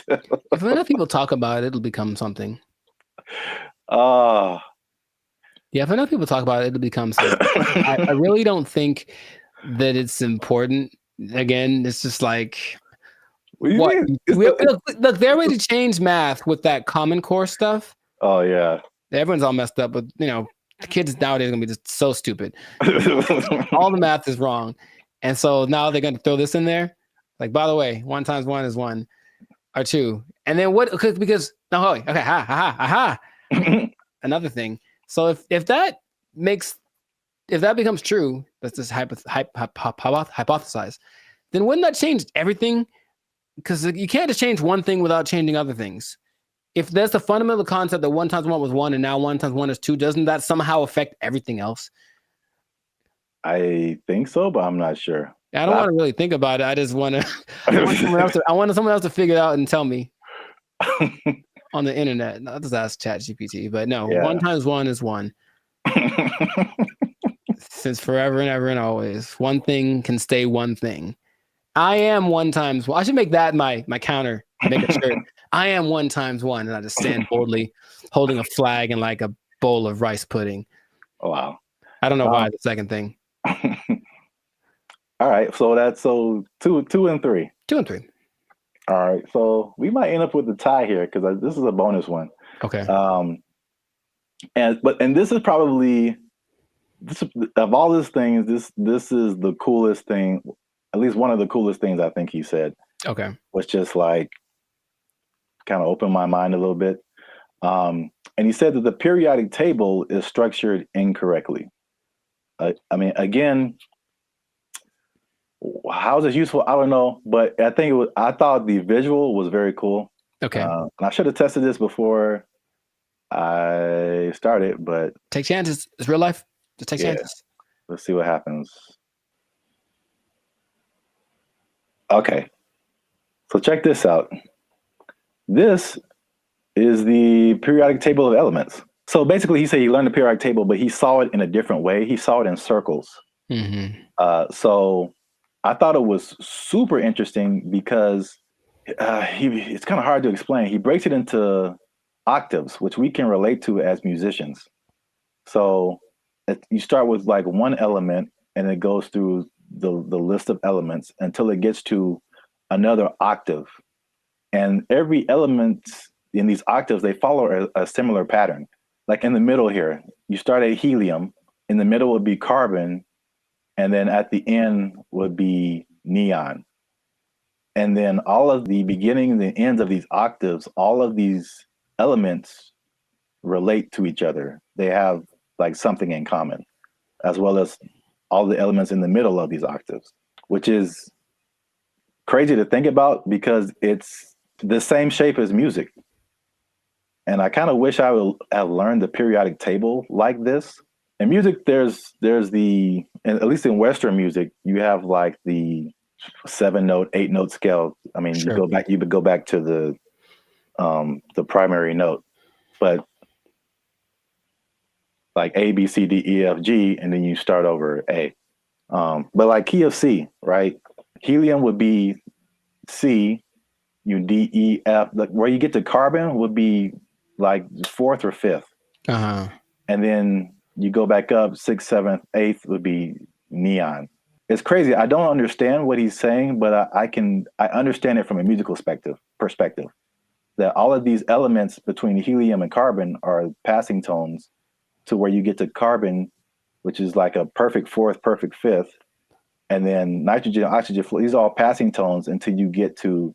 Speaker 1: If enough people talk about it, it'll become something.
Speaker 2: Yeah,
Speaker 1: if enough people talk about it, it'll become something. I really don't think that it's important. Again, it's just like
Speaker 2: what?
Speaker 1: Look, they're ready to change math with that Common Core stuff.
Speaker 2: Oh yeah,
Speaker 1: everyone's all messed up, but the kids nowadays are gonna be just so stupid. All the math is wrong, and so now they're gonna throw this in there. Like, by the way, 1 times 1 is 1 or 2, and then what? Because another thing. So if that becomes true, let's just hypothesize. Then wouldn't that change everything? Because you can't just change one thing without changing other things. If there's the fundamental concept that 1 times 1 was 1 and now 1 times 1 is 2, doesn't that somehow affect everything else?
Speaker 2: I think so, but I'm not sure.
Speaker 1: I don't want to really think about it. I just want to. I want someone else to figure it out and tell me on the internet. Not just ask ChatGPT, but no. 1 times 1 is 1. Since forever and ever and always, one thing can stay one thing. I am 1 times 1. I should make that my counter. Make a shirt. I am 1 times 1, and I just stand boldly, holding a flag and like a bowl of rice pudding.
Speaker 2: Oh, wow.
Speaker 1: I don't know why the second thing.
Speaker 2: All right, so that's 2 and 3.
Speaker 1: 2 and 3.
Speaker 2: All right, so we might end up with a tie here because this is a bonus one.
Speaker 1: Okay.
Speaker 2: And this is probably of all these things, this is the coolest thing. At least one of the coolest things I think he said.
Speaker 1: Okay.
Speaker 2: Was just like kind of opened my mind a little bit. And he said that the periodic table is structured incorrectly. I mean, again, how is this useful? I don't know, but I thought the visual was very cool.
Speaker 1: Okay.
Speaker 2: And I should have tested this before I started, but
Speaker 1: take chances. It's real life. Just take chances.
Speaker 2: Let's see what happens. Okay. So check this out. This is the periodic table of elements. So basically, he said he learned the periodic table, but he saw it in a different way. He saw it in circles.
Speaker 1: Mm-hmm.
Speaker 2: So I thought it was super interesting because it's kind of hard to explain. He breaks it into octaves, which we can relate to as musicians. So you start with like one element, and it goes through the list of elements until it gets to another octave. And every element in these octaves, they follow a similar pattern. Like in the middle here, you start at helium, in the middle would be carbon, and then at the end would be neon. And then all of the beginning and the ends of these octaves, all of these elements relate to each other. They have like something in common, as well as all the elements in the middle of these octaves, which is crazy to think about because it's the same shape as music. And I kind of wish I would have learned the periodic table like this. In music, there's the, at least in Western music, you have like the 7-note, 8-note scale. I mean,
Speaker 1: Sure.
Speaker 2: you would go back to the primary note, but like A, B, C, D, E, F, G, and then you start over A. But like key of C, right? Helium would be C, D, E, F. Like where you get to carbon would be like 4th or 5th.
Speaker 1: Uh-huh.
Speaker 2: And then you go back up 6th, 7th, 8th would be neon. It's crazy. I don't understand what he's saying, but I understand it from a musical perspective. That all of these elements between helium and carbon are passing tones to where you get to carbon, which is like a perfect 4th, perfect 5th. And then nitrogen, oxygen, these are all passing tones until you get to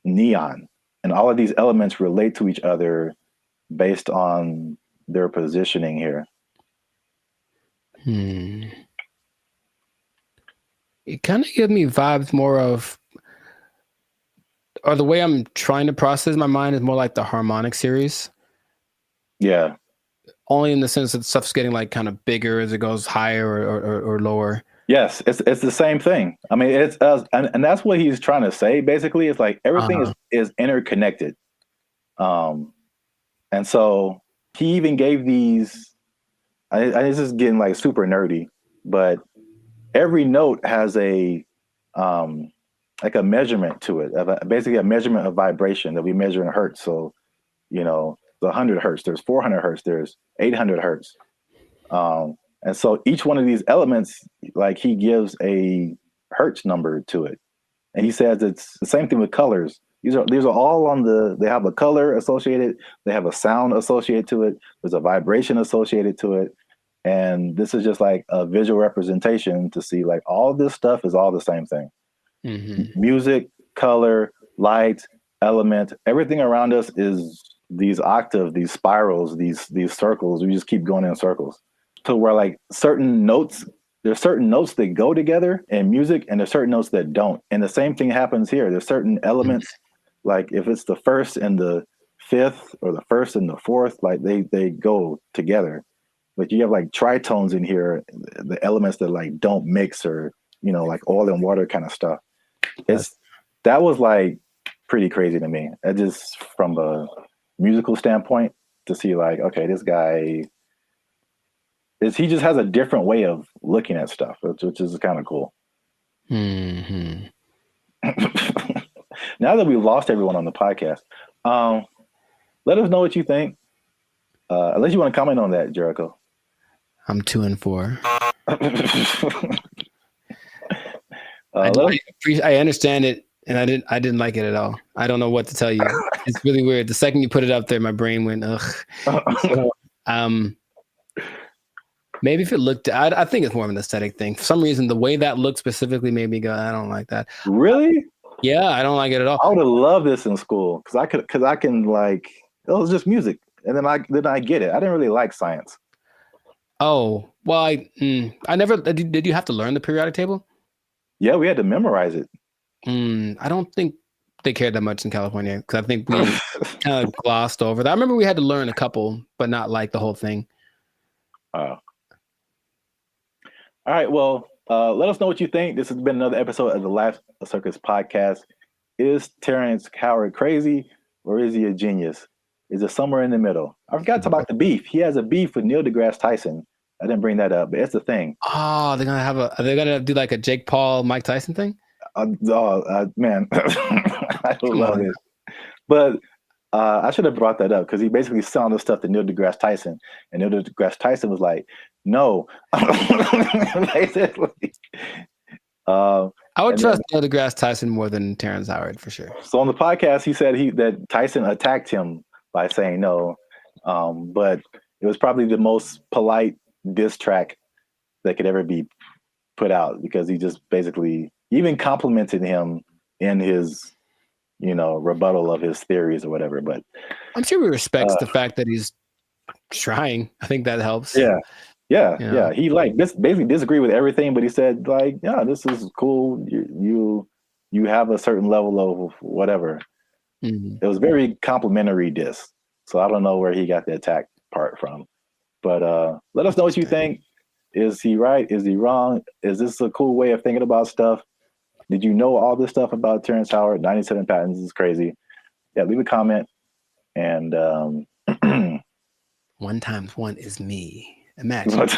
Speaker 2: neon. And all of these elements relate to each other based on their positioning here.
Speaker 1: It kind of gives me vibes more of, or the way I'm trying to process my mind is more like the harmonic series.
Speaker 2: Yeah.
Speaker 1: Only in the sense that stuff's getting like kind of bigger as it goes higher or lower.
Speaker 2: Yes, it's the same thing. I mean, it's and that's what he's trying to say. Basically, it's like everything is interconnected. And so he even gave these. This is getting like super nerdy, but every note has a like a measurement to it, basically a measurement of vibration that we measure in hertz. So, the 100 hertz, there's 400 hertz, there's 800 hertz. And so each one of these elements, like he gives a hertz number to it. And he says it's the same thing with colors. These are all they have a color associated, they have a sound associated to it, there's a vibration associated to it. And this is just like a visual representation to see like all this stuff is all the same thing. Mm-hmm. Music, color, light, element, everything around us is these octaves, these spirals, these circles. We just keep going in circles. So where like there's certain notes that go together in music and there's certain notes that don't. And the same thing happens here. There's certain elements, like if it's the 1st and the 5th or the 1st and the 4th, like they go together. But you have like tritones in here, the elements that like don't mix or, like oil and water kind of stuff. That was like pretty crazy to me. That just from a musical standpoint to see like, okay, this guy he just has a different way of looking at stuff, which is kind of cool.
Speaker 1: Mm-hmm.
Speaker 2: Now that we've lost everyone on the podcast, let us know what you think. Unless you want to comment on that, Jericho.
Speaker 1: I'm 2 and 4. I understand it, and I didn't like it at all. I don't know what to tell you. It's really weird. The second you put it up there, my brain went ugh. So, maybe if it looked, I think it's more of an aesthetic thing. For some reason, the way that looked specifically made me go, I don't like that.
Speaker 2: Really?
Speaker 1: Yeah, I don't like it at all.
Speaker 2: I would have loved this in school because I can like, it was just music, and then I get it. I didn't really like science.
Speaker 1: Oh well, I never did. You have to learn the periodic table?
Speaker 2: Yeah, we had to memorize it.
Speaker 1: I don't think they cared that much in California because I think we kind of glossed over that. I remember we had to learn a couple, but not like the whole thing.
Speaker 2: All right. Well, let us know what you think. This has been another episode of the Last Circus podcast. Is Terrence Howard crazy or is he a genius? Is it somewhere in the middle? I forgot to talk about the beef. He has a beef with Neil deGrasse Tyson. I didn't bring that up, but it's a thing.
Speaker 1: Oh, are they gonna do like a Jake Paul, Mike Tyson thing?
Speaker 2: Man, I love it. But I should have brought that up because he basically selling the stuff to Neil deGrasse Tyson, and Neil deGrasse Tyson was like, "No." Basically,
Speaker 1: I would trust Neil deGrasse Tyson more than Terrence Howard for sure.
Speaker 2: So on the podcast, he said that Tyson attacked him by saying no, but it was probably the most polite diss track that could ever be put out because he just basically even complimented him in his, rebuttal of his theories or whatever. But
Speaker 1: I'm sure he respects the fact that he's trying. I think that helps.
Speaker 2: Yeah. He basically disagreed with everything, but he said this is cool. You have a certain level of whatever. Mm-hmm. It was very complimentary diss. So I don't know where he got the attack part from, but let us know what you think. Is he right? Is he wrong? Is this a cool way of thinking about stuff? Did you know all this stuff about Terrence Howard? 97 patents is crazy. Yeah, leave a comment. And
Speaker 1: 1 times 1 is me. Imagine. In a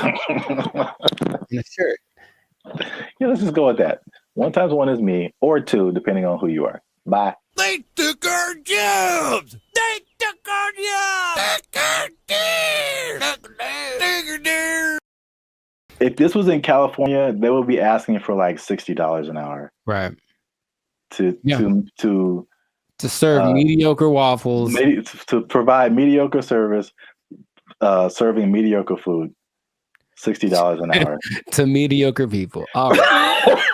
Speaker 1: shirt.
Speaker 2: Yeah, let's just go with that. 1 times 1 is me, or 2, depending on who you are. Bye.
Speaker 3: They took our jobs. They took our jobs. Took our deer.
Speaker 2: If this was in California, they would be asking for like $60 an hour.
Speaker 1: Right.
Speaker 2: To
Speaker 1: serve mediocre waffles.
Speaker 2: To provide mediocre service, serving mediocre food. $60 an hour.
Speaker 1: To mediocre people. All right.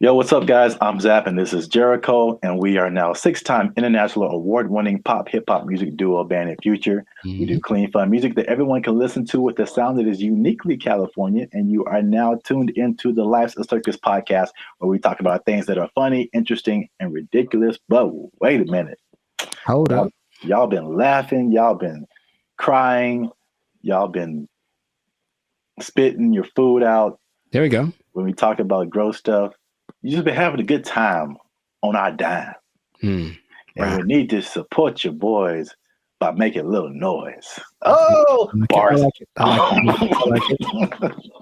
Speaker 2: Yo, what's up, guys? I'm Zap, and this is Jericho, and we are now 6-time international award-winning pop hip-hop music duo band and future. Mm-hmm. We do clean, fun music that everyone can listen to with a sound that is uniquely California, and you are now tuned into the Life's a Circus podcast, where we talk about things that are funny, interesting, and ridiculous. But wait a minute.
Speaker 1: Hold up.
Speaker 2: Y'all been laughing. Y'all been crying. Y'all been spitting your food out.
Speaker 1: There we go.
Speaker 2: When we talk about gross stuff. You just been having a good time on our dime. And we need to support your boys by making a little noise. Oh, bars. I like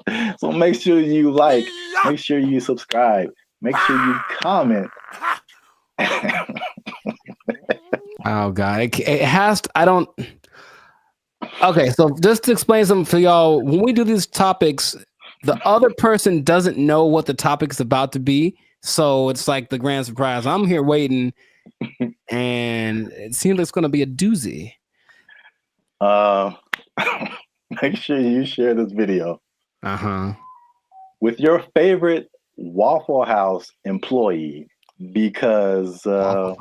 Speaker 2: it. So make sure you like, make sure you subscribe, make sure you comment.
Speaker 1: Oh, God. It has to, I don't. Okay, so just to explain something for y'all, when we do these topics, the other person doesn't know what the topic is about to be. So it's like the grand surprise. I'm here waiting, and it seems like it's going to be a doozy.
Speaker 2: Make sure you share this video
Speaker 1: Uh-huh.
Speaker 2: with your favorite Waffle House employee because Waffle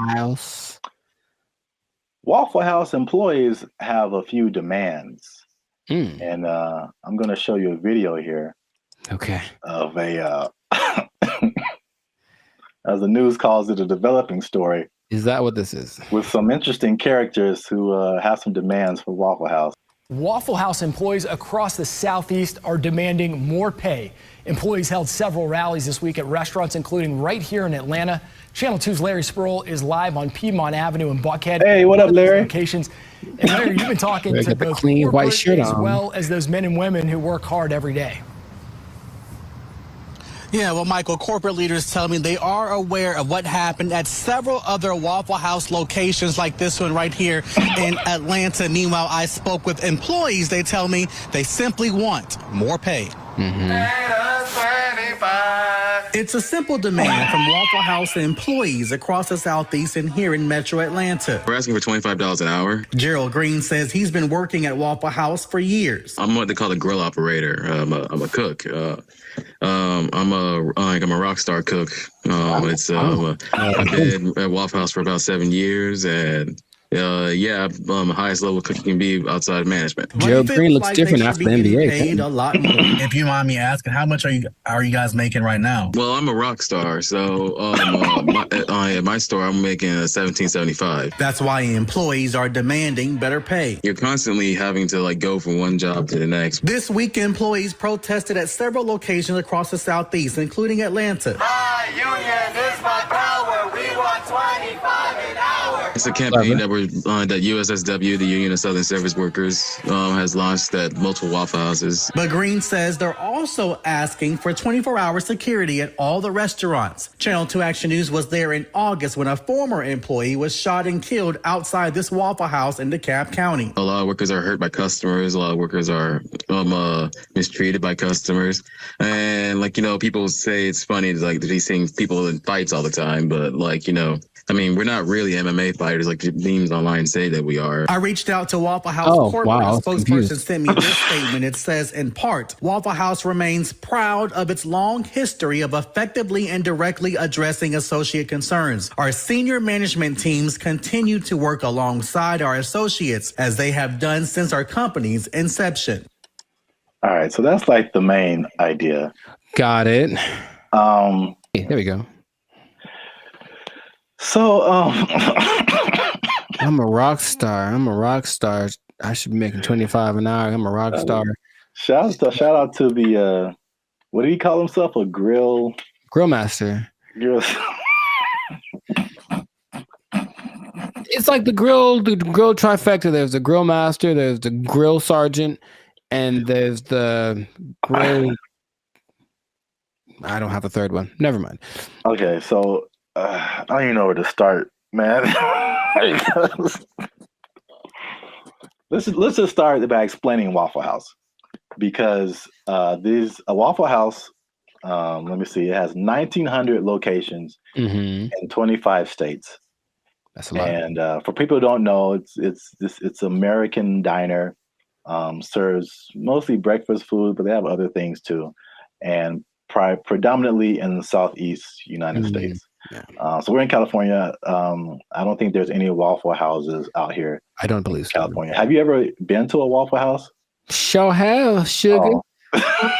Speaker 2: House employees have a few demands. And I'm going to show you a video here.
Speaker 1: Okay.
Speaker 2: Of as the news calls it, a developing story.
Speaker 1: Is that what this is?
Speaker 2: With some interesting characters who have some demands for Waffle House.
Speaker 4: Waffle House employees across the Southeast are demanding more pay. Employees held several rallies this week at restaurants, including right here in Atlanta. Channel 2's Larry Spurl is live on Piedmont Avenue in Buckhead.
Speaker 2: Hey, what up, Larry?
Speaker 4: Locations. And Larry, you've been talking to both
Speaker 1: clean white shirt
Speaker 4: as well as those men and women who work hard every day.
Speaker 5: Yeah, well, Michael, corporate leaders tell me they are aware of what happened at several other Waffle House locations like this one right here in Atlanta. Meanwhile, I spoke with employees. They tell me they simply want more pay. It's a simple demand from Waffle House employees across the Southeast and here in Metro Atlanta.
Speaker 6: We're asking for $25 an hour.
Speaker 5: Gerald Green says he's been working at Waffle House for years.
Speaker 6: I'm what they call a grill operator. I'm a cook. I'm a rock star cook. I've been at Waffle House for about 7 years, and highest level cooking can be outside management.
Speaker 1: Gerald Green looks different after the NBA.
Speaker 5: Paid a lot more. If you mind me asking, how much are you guys making right now?
Speaker 6: Well, I'm a rock star, so at my store I'm making $17.75.
Speaker 5: That's why employees are demanding better pay.
Speaker 6: You're constantly having to go from one job to the next.
Speaker 5: This week, employees protested at several locations across the Southeast, including Atlanta.
Speaker 7: My union is my power. We want $25 an hour.
Speaker 6: It's a campaign that USSW, the Union of Southern Service Workers, has launched at multiple Waffle Houses.
Speaker 5: But Green says they're also asking for 24-hour security at all the restaurants. Channel 2 Action News was there in August when a former employee was shot and killed outside this Waffle House in DeKalb County.
Speaker 6: A lot of workers are hurt by customers. A lot of workers are mistreated by customers. And, people say it's funny, like, that he's seeing people in fights all the time. But, we're not really MMA fighters like the memes online say that we are.
Speaker 5: I reached out to Waffle House corporate. A spokesperson sent me this statement. It says, in part, Waffle House remains proud of its long history of effectively and directly addressing associate concerns. Our senior management teams continue to work alongside our associates as they have done since our company's inception.
Speaker 2: All right, so that's like the main idea.
Speaker 1: Got it. There we go.
Speaker 2: So,
Speaker 1: I'm a rock star. I should be making $25 an hour. I'm a rock star.
Speaker 2: Shout out to the what do he call himself? A grill
Speaker 1: master.
Speaker 2: Grill.
Speaker 1: It's like the grill trifecta. There's the grill master, there's the grill sergeant, and there's the grill. I don't have the third one. Never mind.
Speaker 2: Okay, so I don't even know where to start, man. let's just start by explaining Waffle House, because a Waffle House. Let me see. It has 1,900 locations in 25 states.
Speaker 1: That's a lot.
Speaker 2: And for people who don't know, it's American diner. Serves mostly breakfast food, but they have other things too, and predominantly in the Southeast United States. Yeah. So we're in California. I don't think there's any Waffle Houses out here.
Speaker 1: I don't believe so.
Speaker 2: California. Have you ever been to a Waffle House?
Speaker 1: Sure have, sugar.
Speaker 2: Oh.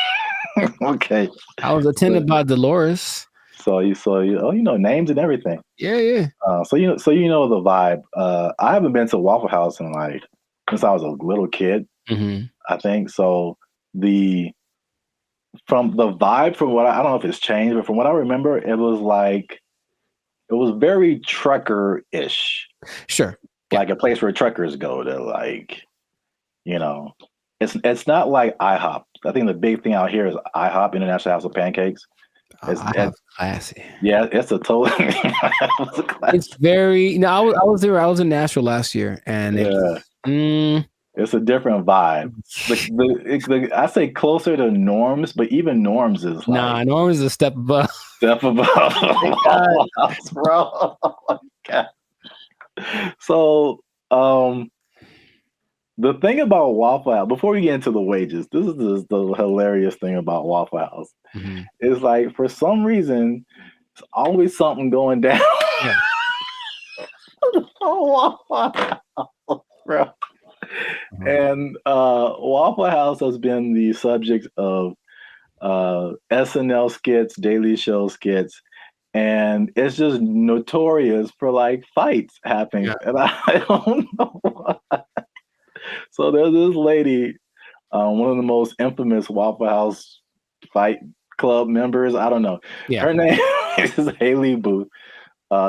Speaker 2: Okay.
Speaker 1: I was attended by Dolores.
Speaker 2: So you know names and everything.
Speaker 1: Yeah.
Speaker 2: So you know the vibe. I haven't been to a Waffle House in since I was a little kid. I think so. From the vibe, from what I don't know if it's changed, but from what I remember, it was very trucker-ish.
Speaker 1: Sure.
Speaker 2: Like a place where truckers go to it's not like IHOP. I think the big thing out here is IHOP, International House of Pancakes. It's
Speaker 1: classy.
Speaker 2: Yeah, it's a total.
Speaker 1: It's very. I was there. I was in Nashville last year, and
Speaker 2: it's a different vibe. I say closer to Norms, but even Norms is
Speaker 1: Norms is a step above.
Speaker 2: Step above. Oh my gosh, bro. Oh my God. So, the thing about Waffle House, before we get into the wages, this is the hilarious thing about Waffle House. Is like, for some reason, there's always something going down. Yeah. Waffle House, bro. And Waffle House has been the subject of SNL skits, Daily Show skits, and it's just notorious for fights happening. Yeah. And I don't know why. So there's this lady, one of the most infamous Waffle House fight club members. I don't know. Yeah. Her name is Haley Booth.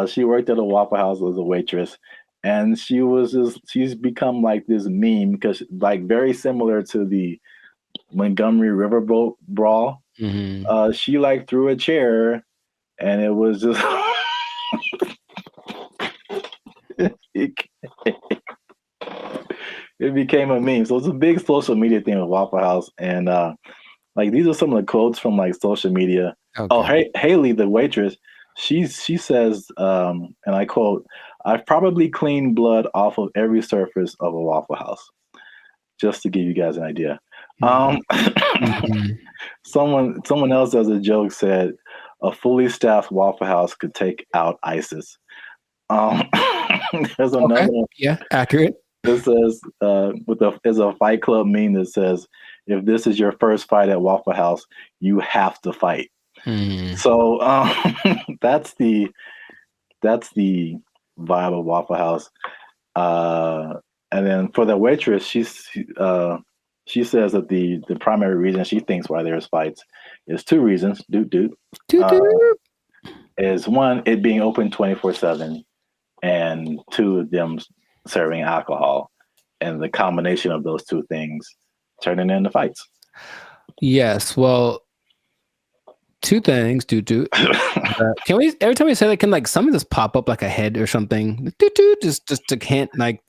Speaker 2: She worked at a Waffle House as a waitress. And she's become like this meme because very similar to the Montgomery Riverboat brawl. She threw a chair and it was just it became a meme. So it's a big social media thing with Waffle House. And these are some of the quotes from social media. Okay. Oh, Haley, the waitress, she says, and I quote, "I've probably cleaned blood off of every surface of a Waffle House," just to give you guys an idea. Someone else as a joke said, "A fully staffed Waffle House could take out ISIS." There's another one.
Speaker 1: Yeah, accurate.
Speaker 2: This says, there's a Fight Club meme that says, "If this is your first fight at Waffle House, you have to fight." So that's the vibe of Waffle House. And then for the waitress, she says that the primary reason she thinks why there's fights is two reasons. Is one, it being open 24/7, and two of them serving alcohol, and the combination of those two things turning into fights.
Speaker 1: Yes. Well, two things. Can we every time we say that, can like something just pop up like a head or something? Just to hint like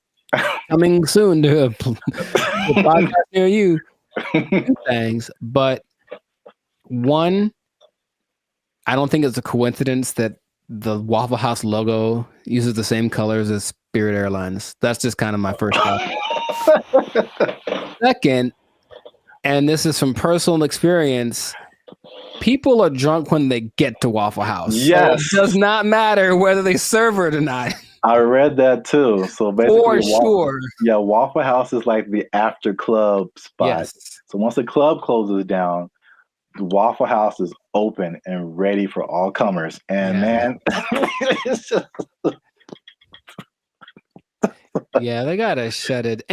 Speaker 1: coming soon to a podcast near you. Two things, but one, I don't think it's a coincidence that the Waffle House logo uses the same colors as Spirit Airlines. That's just kind of my first thought. Second, and this is from personal experience, people are drunk when they get to Waffle House.
Speaker 2: Yes.
Speaker 1: So it does not matter whether they serve it or not.
Speaker 2: I read that too. So basically,
Speaker 1: For sure.
Speaker 2: Yeah, Waffle House is like the after club spot.
Speaker 1: Yes.
Speaker 2: So once the club closes down, the Waffle House is open and ready for all comers. And man, it's just...
Speaker 1: yeah, they gotta shut it.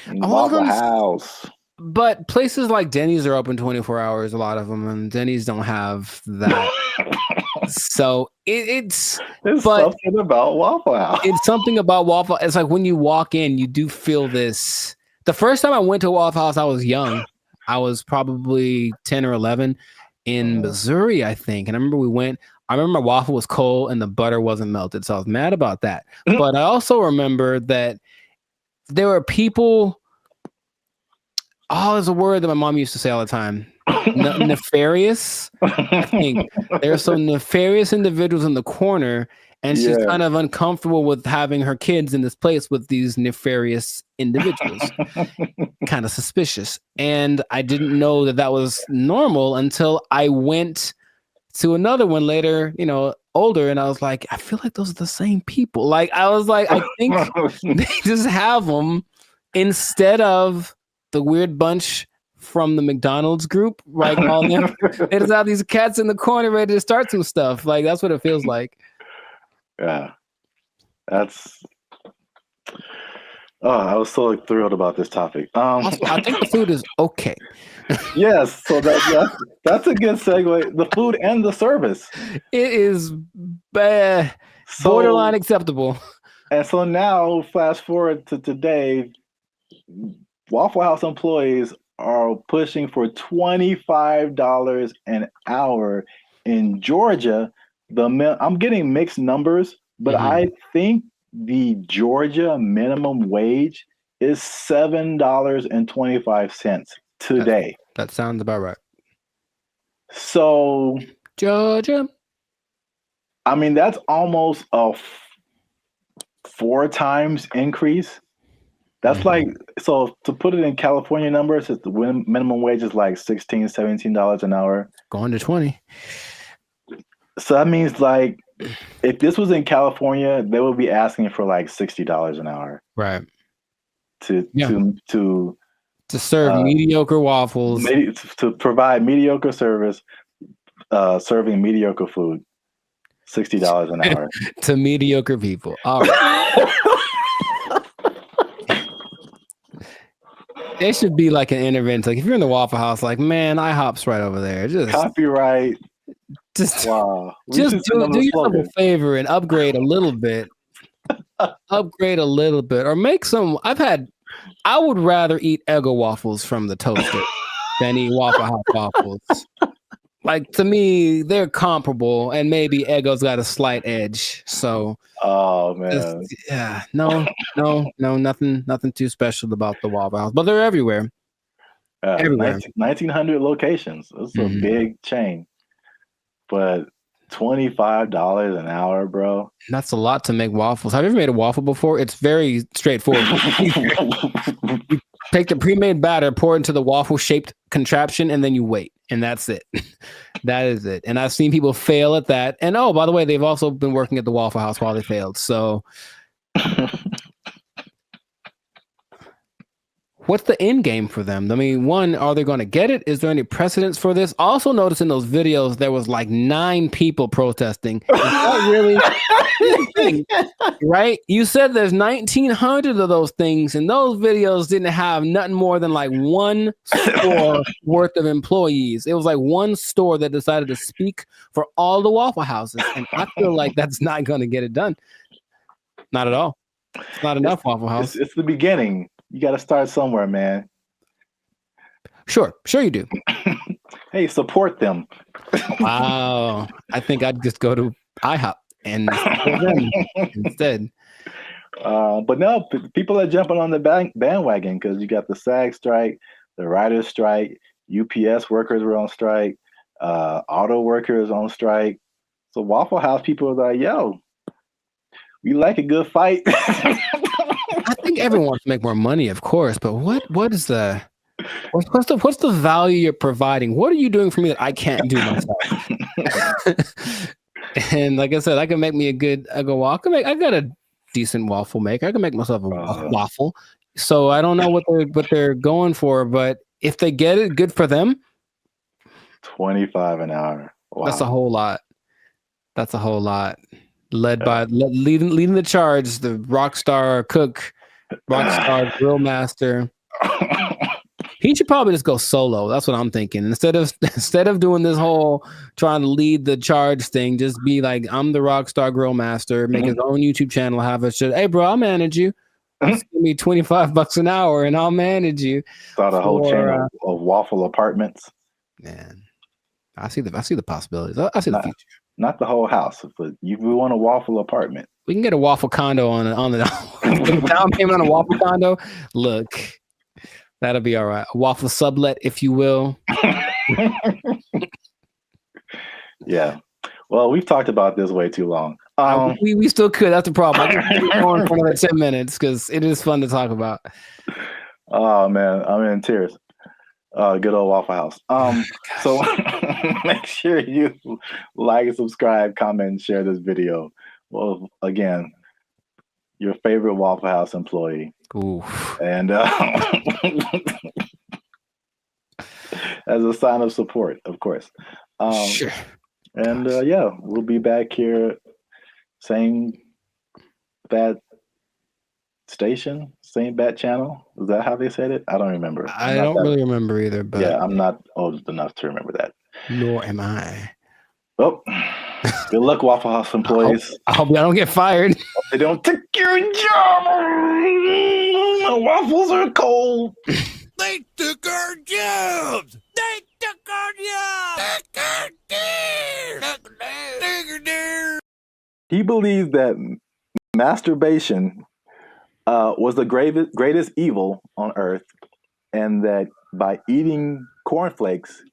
Speaker 2: Waffle House.
Speaker 1: But places like Denny's are open 24 hours, a lot of them, and Denny's don't have that. So it's
Speaker 2: something about Waffle House.
Speaker 1: It's something about Waffle. It's like when you walk in, you do feel this. The first time I went to Waffle House, I was young. I was probably 10 or 11 in Missouri, I think. And I remember I remember my waffle was cold and the butter wasn't melted. So I was mad about that. But I also remember that there were people. Oh, there's a word that my mom used to say all the time. Nefarious. I think there are some nefarious individuals in the corner, and she's kind of uncomfortable with having her kids in this place with these nefarious individuals. Kind of suspicious. And I didn't know that was normal until I went to another one later, older, and I was like, I feel like those are the same people. Like, I was like, I think they just have them instead of the weird bunch from the McDonald's group, right? All them. They just have these cats in the corner ready to start some stuff. Like, that's what it feels like.
Speaker 2: Yeah. I was so thrilled about this topic.
Speaker 1: Also, I think the food is okay.
Speaker 2: Yes, so that's a good segue. The food and the service.
Speaker 1: It is borderline acceptable.
Speaker 2: And so now, fast forward to today, Waffle House employees are pushing for $25 an hour in Georgia. I'm getting mixed numbers, but I think the Georgia minimum wage is $7.25 today.
Speaker 1: That sounds about right.
Speaker 2: So
Speaker 1: Georgia,
Speaker 2: I mean, that's almost a 4 times increase. That's like, so to put it in California numbers, the minimum wage is like $16, $17 an hour.
Speaker 1: Going to 20.
Speaker 2: So that means like, if this was in California, they would be asking for like $60 an hour.
Speaker 1: Right.
Speaker 2: To
Speaker 1: serve mediocre waffles.
Speaker 2: To provide mediocre service, serving mediocre food. $60 an hour.
Speaker 1: To mediocre people. All right. It should be like an intervention. Like if you're in the Waffle House, like, man, IHOP's right over there. Just
Speaker 2: copyright.
Speaker 1: Wow. Just do yourself a favor and upgrade a little bit. Or make some. I would rather eat Eggo waffles from the toaster than eat Waffle House waffles. Like, to me, they're comparable, and maybe Eggo's got a slight edge. So,
Speaker 2: man,
Speaker 1: nothing too special about the Waffle House, but they're everywhere. Everywhere.
Speaker 2: 1,900 locations. It's a big chain, but $25 an hour, bro.
Speaker 1: That's a lot to make waffles. Have you ever made a waffle before? It's very straightforward. You take the pre-made batter, pour it into the waffle-shaped contraption, and then you wait. And that's it. That is it. And I've seen people fail at that. And oh, by the way, they've also been working at the Waffle House while they failed. So what's the end game for them? I mean, one, are they going to get it? Is there any precedence for this? Also notice in those videos, there was like 9 people protesting. Is that really right? You said there's 1,900 of those things, and those videos didn't have nothing more than like one store worth of employees. It was like one store that decided to speak for all the Waffle Houses, and I feel like that's not going to get it done. Not at all. It's not enough, Waffle House.
Speaker 2: It's the beginning. You got to start somewhere, man.
Speaker 1: Sure you do.
Speaker 2: Hey, support them.
Speaker 1: Wow. I think I'd just go to IHOP and support them instead.
Speaker 2: But no, people are jumping on the bandwagon because you got the SAG strike, the writers' strike, UPS workers were on strike, auto workers on strike. So Waffle House people are like, yo, we like a good fight.
Speaker 1: I think everyone wants to make more money, of course, but what's the value you're providing? What are you doing for me that I can't do myself? And like I said, I can make me I got a decent waffle maker. I can make myself a waffle. So I don't know what they're going for, but if they get it, good for them.
Speaker 2: $25 an hour. Wow.
Speaker 1: That's a whole lot. Leading the charge, the rockstar cook, rockstar grill master. He should probably just go solo. That's what I'm thinking. Instead of doing this whole trying to lead the charge thing, just be like, I'm the rockstar grill master, make his own YouTube channel, have a shit. Hey bro, I'll manage you. Just give me $25 an hour and I'll manage you.
Speaker 2: Start a whole channel of waffle apartments.
Speaker 1: Man, I see the possibilities. I see the future.
Speaker 2: Not the whole house, but we want a waffle apartment.
Speaker 1: We can get a waffle condo on the down payment on a waffle condo. Look, that'll be all right. A waffle sublet, if you will.
Speaker 2: Yeah. Well, we've talked about this way too long.
Speaker 1: We still could. That's the problem. I can keep going for another 10 minutes because it is fun to talk about.
Speaker 2: Oh man, I'm in tears. Good old Waffle House. So make sure you like, subscribe, comment, and share this video. Well, again, your favorite Waffle House employee.
Speaker 1: Ooh.
Speaker 2: And as a sign of support, of course.
Speaker 1: Sure.
Speaker 2: And yeah, we'll be back here, same bad station, same bat channel. Is that how they said it? I don't remember.
Speaker 1: I don't really remember either, but
Speaker 2: yeah, I'm not old enough to remember that.
Speaker 1: Nor am I.
Speaker 2: Well, good luck, Waffle House employees.
Speaker 1: I hope y'all don't get fired.
Speaker 2: They don't take your job. The waffles are cold.
Speaker 3: They took our jobs. They took our jobs.
Speaker 2: He believes that masturbation was the greatest evil on earth, and that by eating cornflakes,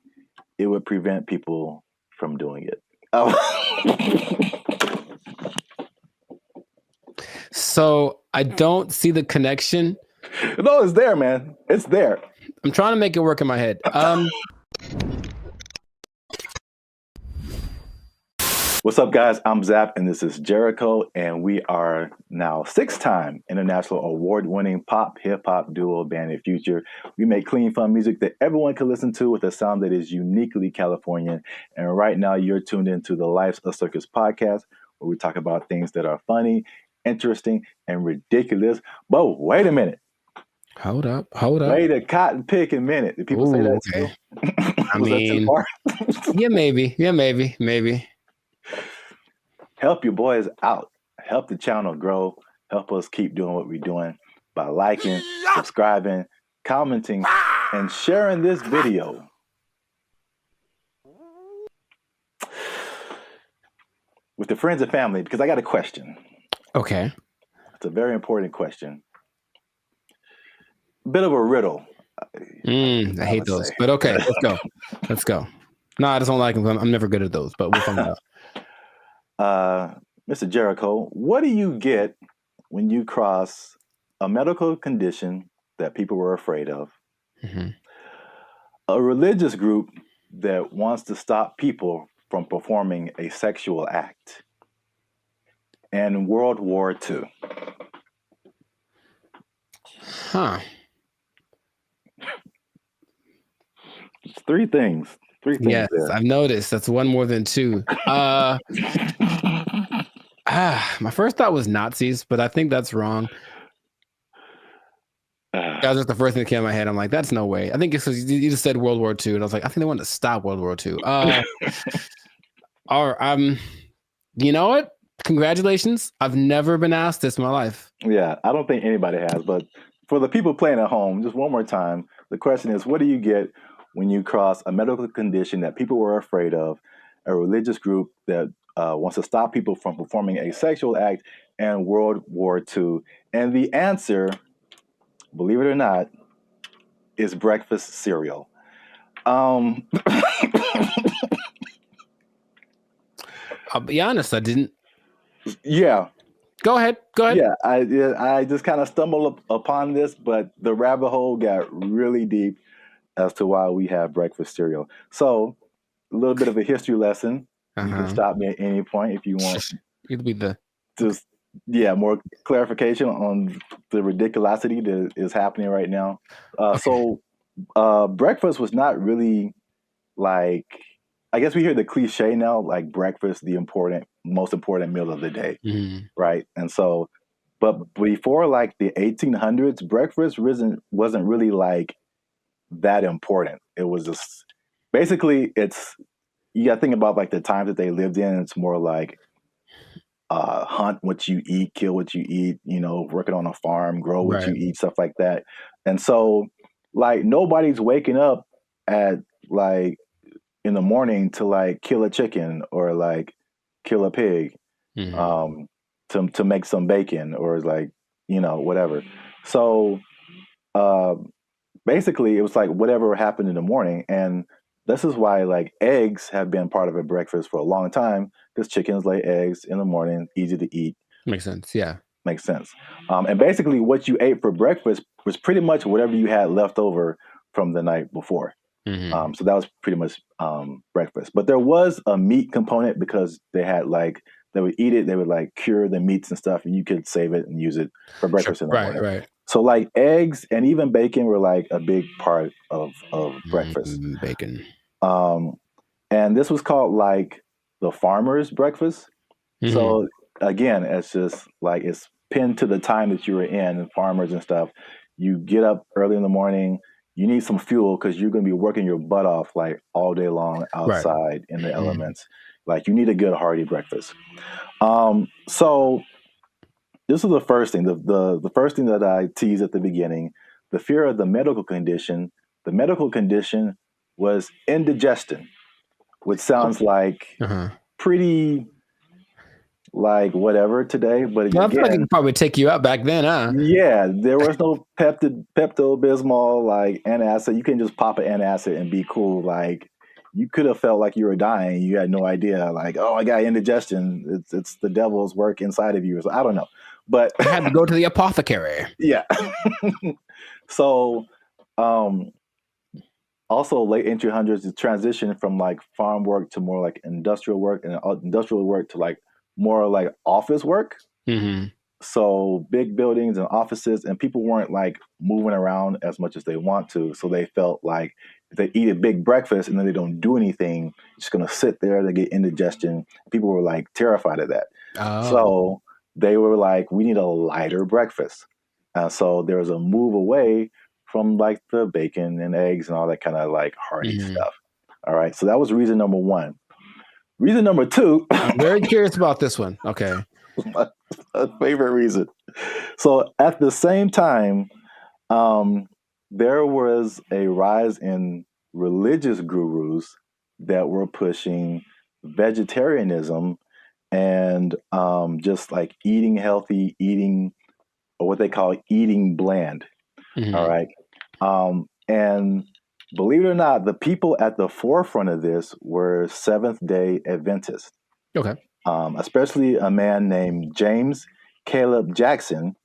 Speaker 2: it would prevent people from doing it.
Speaker 1: So I don't see the connection.
Speaker 2: No, it's there, man. It's there.
Speaker 1: I'm trying to make it work in my head.
Speaker 2: What's up, guys? I'm Zap, and this is Jericho, and we are now 6-time international award-winning pop hip-hop duo Band of Future. We make clean, fun music that everyone can listen to with a sound that is uniquely Californian. And right now, you're tuned into the Life's a Circus podcast, where we talk about things that are funny, interesting, and ridiculous. But wait a minute.
Speaker 1: Hold up.
Speaker 2: Wait a cotton picking minute. Did people say that
Speaker 1: okay.
Speaker 2: too?
Speaker 1: I mean, yeah, maybe.
Speaker 2: Help your boys out. Help the channel grow. Help us keep doing what we're doing by liking, subscribing, commenting, and sharing this video. With the friends and family, because I got a question.
Speaker 1: Okay.
Speaker 2: It's a very important question. Bit of a riddle.
Speaker 1: I hate those, but okay, let's go. No, I just don't like them. I'm never good at those, but we'll find out.
Speaker 2: Mr. Jericho, what do you get when you cross a medical condition that people were afraid of, a religious group that wants to stop people from performing a sexual act, and World War II?
Speaker 1: Huh.
Speaker 2: Three things.
Speaker 1: Yes,
Speaker 2: There.
Speaker 1: I've noticed. That's one more than two. My first thought was Nazis, but I think that's wrong. That was just the first thing that came to my head. I'm like, that's no way. I think it's because you just said World War II, and I was like, I think they wanted to stop World War II. Or you know what? Congratulations. I've never been asked this in my life.
Speaker 2: Yeah, I don't think anybody has. But for the people playing at home, just one more time, the question is, what do you get when you cross a medical condition that people were afraid of, a religious group that wants to stop people from performing a sexual act, and World War II? And the answer, believe it or not, is breakfast cereal.
Speaker 1: I'll be honest, I didn't.
Speaker 2: Yeah.
Speaker 1: Go ahead.
Speaker 2: Yeah, I just kind of stumbled upon this, but the rabbit hole got really deep as to why we have breakfast cereal. So, a little bit of a history lesson. You can stop me at any point if you want.
Speaker 1: It'll be
Speaker 2: just more clarification on the ridiculosity that is happening right now. So, breakfast was not really like, I guess we hear the cliche now, like breakfast, the most important meal of the day, right? And so, but before like the 1800s, breakfast wasn't really like that important. It was just basically you got to think about like the times that they lived in. It's more like hunt what you eat, kill what you eat, working on a farm, grow what you eat, stuff like that. And so like nobody's waking up at like in the morning to like kill a chicken or like kill a pig to make some bacon or like, whatever. So basically it was like whatever happened in the morning. And this is why like eggs have been part of a breakfast for a long time, because chickens lay eggs in the morning, easy to eat.
Speaker 1: Makes sense. Yeah.
Speaker 2: Makes sense. And basically what you ate for breakfast was pretty much whatever you had left over from the night before. So that was pretty much breakfast. But there was a meat component because they would eat it, they would like cure the meats and stuff, and you could save it and use it for breakfast in the morning.
Speaker 1: Right.
Speaker 2: So like eggs and even bacon were like a big part of breakfast.
Speaker 1: Bacon.
Speaker 2: And this was called like the farmer's breakfast. So again, it's just like it's pinned to the time that you were in, and farmers and stuff. You get up early in the morning. You need some fuel because you're going to be working your butt off like all day long outside in the elements. Like you need a good hearty breakfast. So this is the first thing. The first thing that I teased at the beginning, the fear of the medical condition. The medical condition was indigestion, which sounds like pretty like whatever today, but
Speaker 1: I feel like it could probably take you out back then, huh?
Speaker 2: Yeah, there was no Pepto-Bismol, like antacid. You can just pop an antacid and be cool. Like you could have felt like you were dying. You had no idea. Like, oh, I got indigestion. It's the devil's work inside of you. So I don't know, but
Speaker 1: I had to go to the apothecary.
Speaker 2: Yeah. So, also late 1800s, the transition from like farm work to more like industrial work, and industrial work to like more like office work. So big buildings and offices, and people weren't like moving around as much as they want to. So they felt like if they eat a big breakfast and then they don't do anything, just going to sit there, they get indigestion. People were like terrified of that. So they were like, we need a lighter breakfast. So there was a move away from like the bacon and eggs and all that kind of like hearty stuff. All right. So that was reason number one. Reason number two.
Speaker 1: I'm very curious about this one. Okay.
Speaker 2: My favorite reason. So at the same time, there was a rise in religious gurus that were pushing vegetarianism and just like eating healthy, eating, or what they call eating bland. All right. And believe it or not, the people at the forefront of this were Seventh-day Adventists.
Speaker 1: Okay.
Speaker 2: Especially a man named James Caleb Jackson,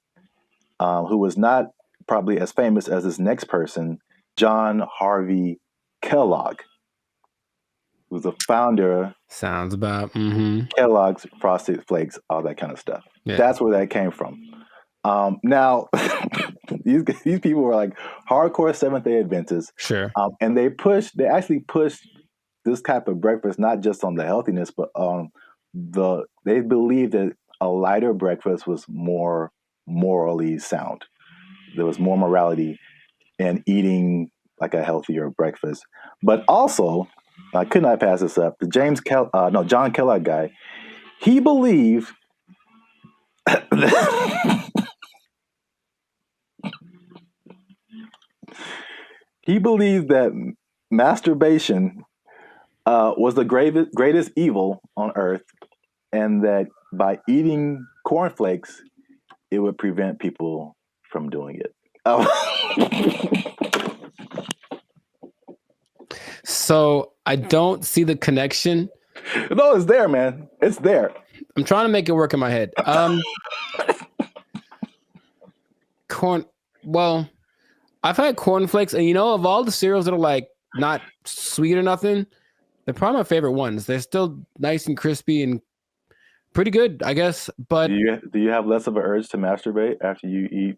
Speaker 2: who was not probably as famous as this next person, John Harvey Kellogg, who's the founder.
Speaker 1: Sounds about
Speaker 2: Kellogg's Frosted Flakes, all that kind of stuff. Yeah. That's where that came from. Now, these people were like hardcore Seventh Day Adventists.
Speaker 1: Sure.
Speaker 2: And they actually pushed this type of breakfast not just on the healthiness, but they believed that a lighter breakfast was more morally sound. There was more morality in eating like a healthier breakfast. But also, I could not pass this up. The John Kellogg guy, he believed he believed that masturbation was the greatest evil on earth, and that by eating cornflakes, it would prevent people from doing it.
Speaker 1: So I don't see the connection.
Speaker 2: No, it's there, man. It's there.
Speaker 1: I'm trying to make it work in my head. Corn. Well, I've had cornflakes, and of all the cereals that are like not sweet or nothing, they're probably my favorite ones. They're still nice and crispy and pretty good, I guess. But
Speaker 2: do you have less of an urge to masturbate after you eat?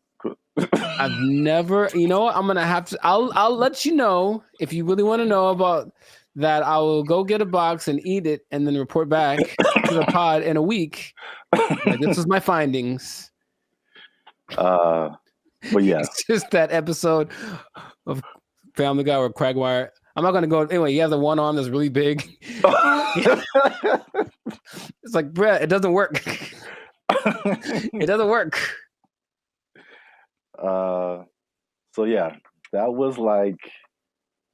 Speaker 1: I've never. You know what? I'm gonna have to. I'll let you know if you really want to know about that. I will go get a box and eat it, and then report back to the pod in a week. Like, this is my findings.
Speaker 2: But yeah,
Speaker 1: It's just that episode of Family Guy where Quagmire. I'm not gonna go anyway. You have the one arm that's really big. It's like, bruh, it doesn't work. It doesn't work.
Speaker 2: So yeah, that was like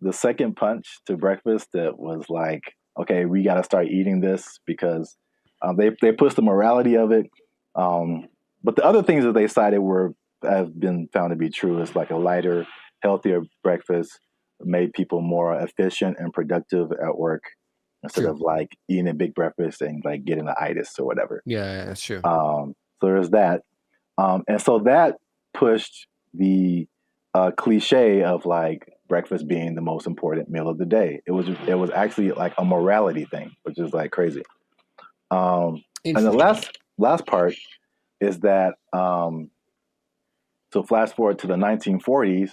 Speaker 2: the second punch to breakfast. That was like, okay, we got to start eating this because they pushed the morality of it. But the other things that they cited have been found to be true. Is like a lighter, healthier breakfast made people more efficient and productive at work instead of like eating a big breakfast and like getting the itis or whatever.
Speaker 1: Yeah, that's true.
Speaker 2: So there's that. And so that pushed the cliche of like breakfast being the most important meal of the day. It was actually like a morality thing, which is like crazy. And the last part is that so flash forward to the 1940s,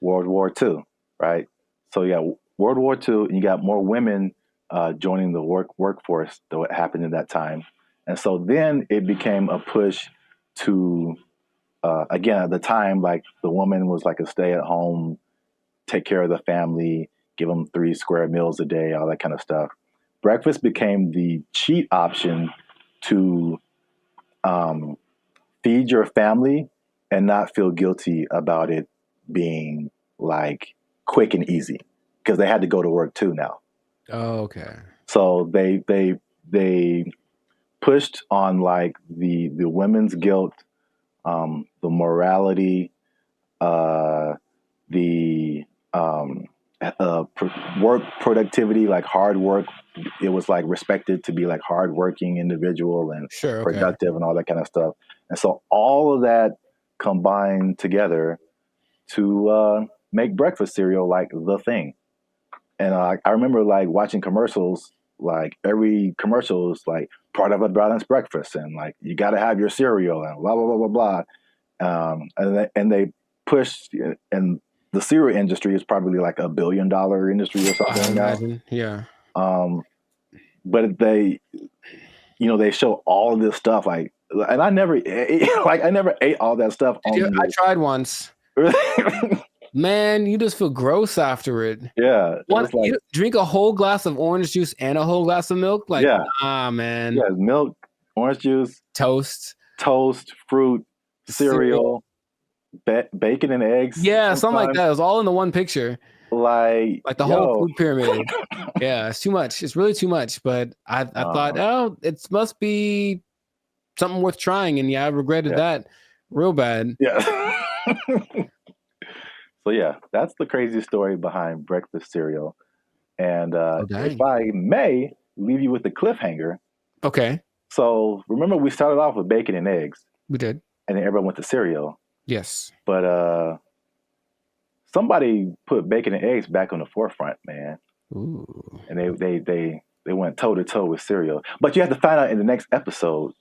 Speaker 2: World War II, right? So yeah, World War II, and you got more women joining the workforce than what happened in that time. And so then it became a push to, again, at the time, like the woman was like a stay-at-home, take care of the family, give them 3 square meals a day, all that kind of stuff. Breakfast became the cheat option to feed your family and not feel guilty about it being like quick and easy because they had to go to work too now.
Speaker 1: Oh, okay.
Speaker 2: So they pushed on like the women's guilt, the morality, the work productivity, like hard work. It was like respected to be like hardworking individual and productive and all that kind of stuff. And so all of that combined together to make breakfast cereal like the thing. And I remember like watching commercials, like every commercial is like part of a balanced breakfast and like you got to have your cereal and blah, blah, blah, blah, blah. And they pushed, and the cereal industry is probably like $1 billion industry or something now.
Speaker 1: Yeah.
Speaker 2: But they show all of this stuff like, and I never ate all that stuff.
Speaker 1: I tried once. Man, you just feel gross after it.
Speaker 2: Yeah.
Speaker 1: You drink a whole glass of orange juice and a whole glass of milk? Like, man.
Speaker 2: Yeah, milk, orange juice,
Speaker 1: toast,
Speaker 2: fruit, cereal, bacon and eggs.
Speaker 1: Yeah, something like that. It was all in the one picture.
Speaker 2: Like
Speaker 1: the whole food pyramid. Yeah, it's too much. It's really too much. But I thought, it must be something worth trying. And I regretted that real bad.
Speaker 2: Yeah. So yeah, that's the crazy story behind breakfast cereal. And if I may leave you with the cliffhanger.
Speaker 1: Okay.
Speaker 2: So remember we started off with bacon and eggs.
Speaker 1: We did.
Speaker 2: And then everyone went to cereal.
Speaker 1: Yes.
Speaker 2: But somebody put bacon and eggs back on the forefront, man.
Speaker 1: Ooh.
Speaker 2: And they went toe to toe with cereal. But you have to find out in the next episode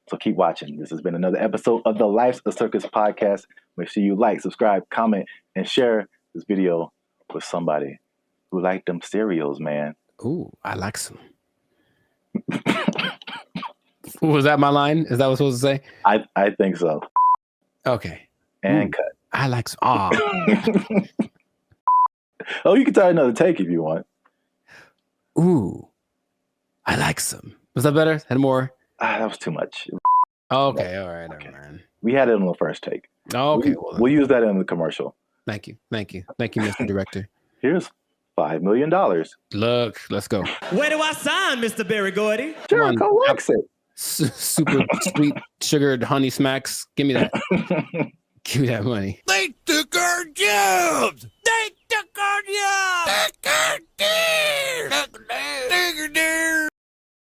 Speaker 2: So keep watching. This has been another episode of the Life's a Circus podcast. Make sure you like, subscribe, comment, and share this video with somebody who like them stereos, man.
Speaker 1: Ooh, I like some. Was that my line? Is that what I was supposed to say?
Speaker 2: I think so.
Speaker 1: Okay.
Speaker 2: And
Speaker 1: Ooh,
Speaker 2: cut.
Speaker 1: I like some. Oh,
Speaker 2: Oh, you can try another take if you want.
Speaker 1: ooh, I like some. Was that better? Had more?
Speaker 2: That was too much.
Speaker 1: Okay, all right, man.
Speaker 2: We had it on the first take.
Speaker 1: Okay,
Speaker 2: We'll use that in the commercial.
Speaker 1: Thank you, Mr. Director.
Speaker 2: Here's $5 million.
Speaker 1: Look, let's go.
Speaker 3: Where do I sign, Mr. Barry Gordy?
Speaker 2: Jericho likes it.
Speaker 1: Super sweet sugared honey smacks. Give me that. Give me that money.
Speaker 3: They took our jobs! They took our jobs!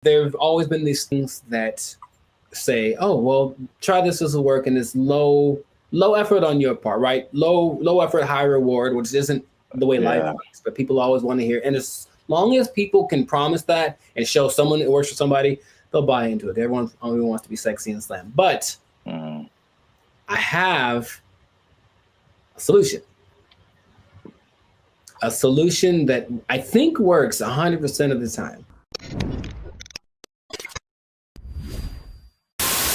Speaker 1: There have always been these things that say, "Oh, well, try this will work," and it's low effort on your part, right? Low effort, high reward, which isn't the way life works. But people always want to hear, and as long as people can promise that and show someone it works for somebody, they'll buy into it. Everyone only wants to be sexy and slam. But I have a solution. A solution that I think works 100% of the time.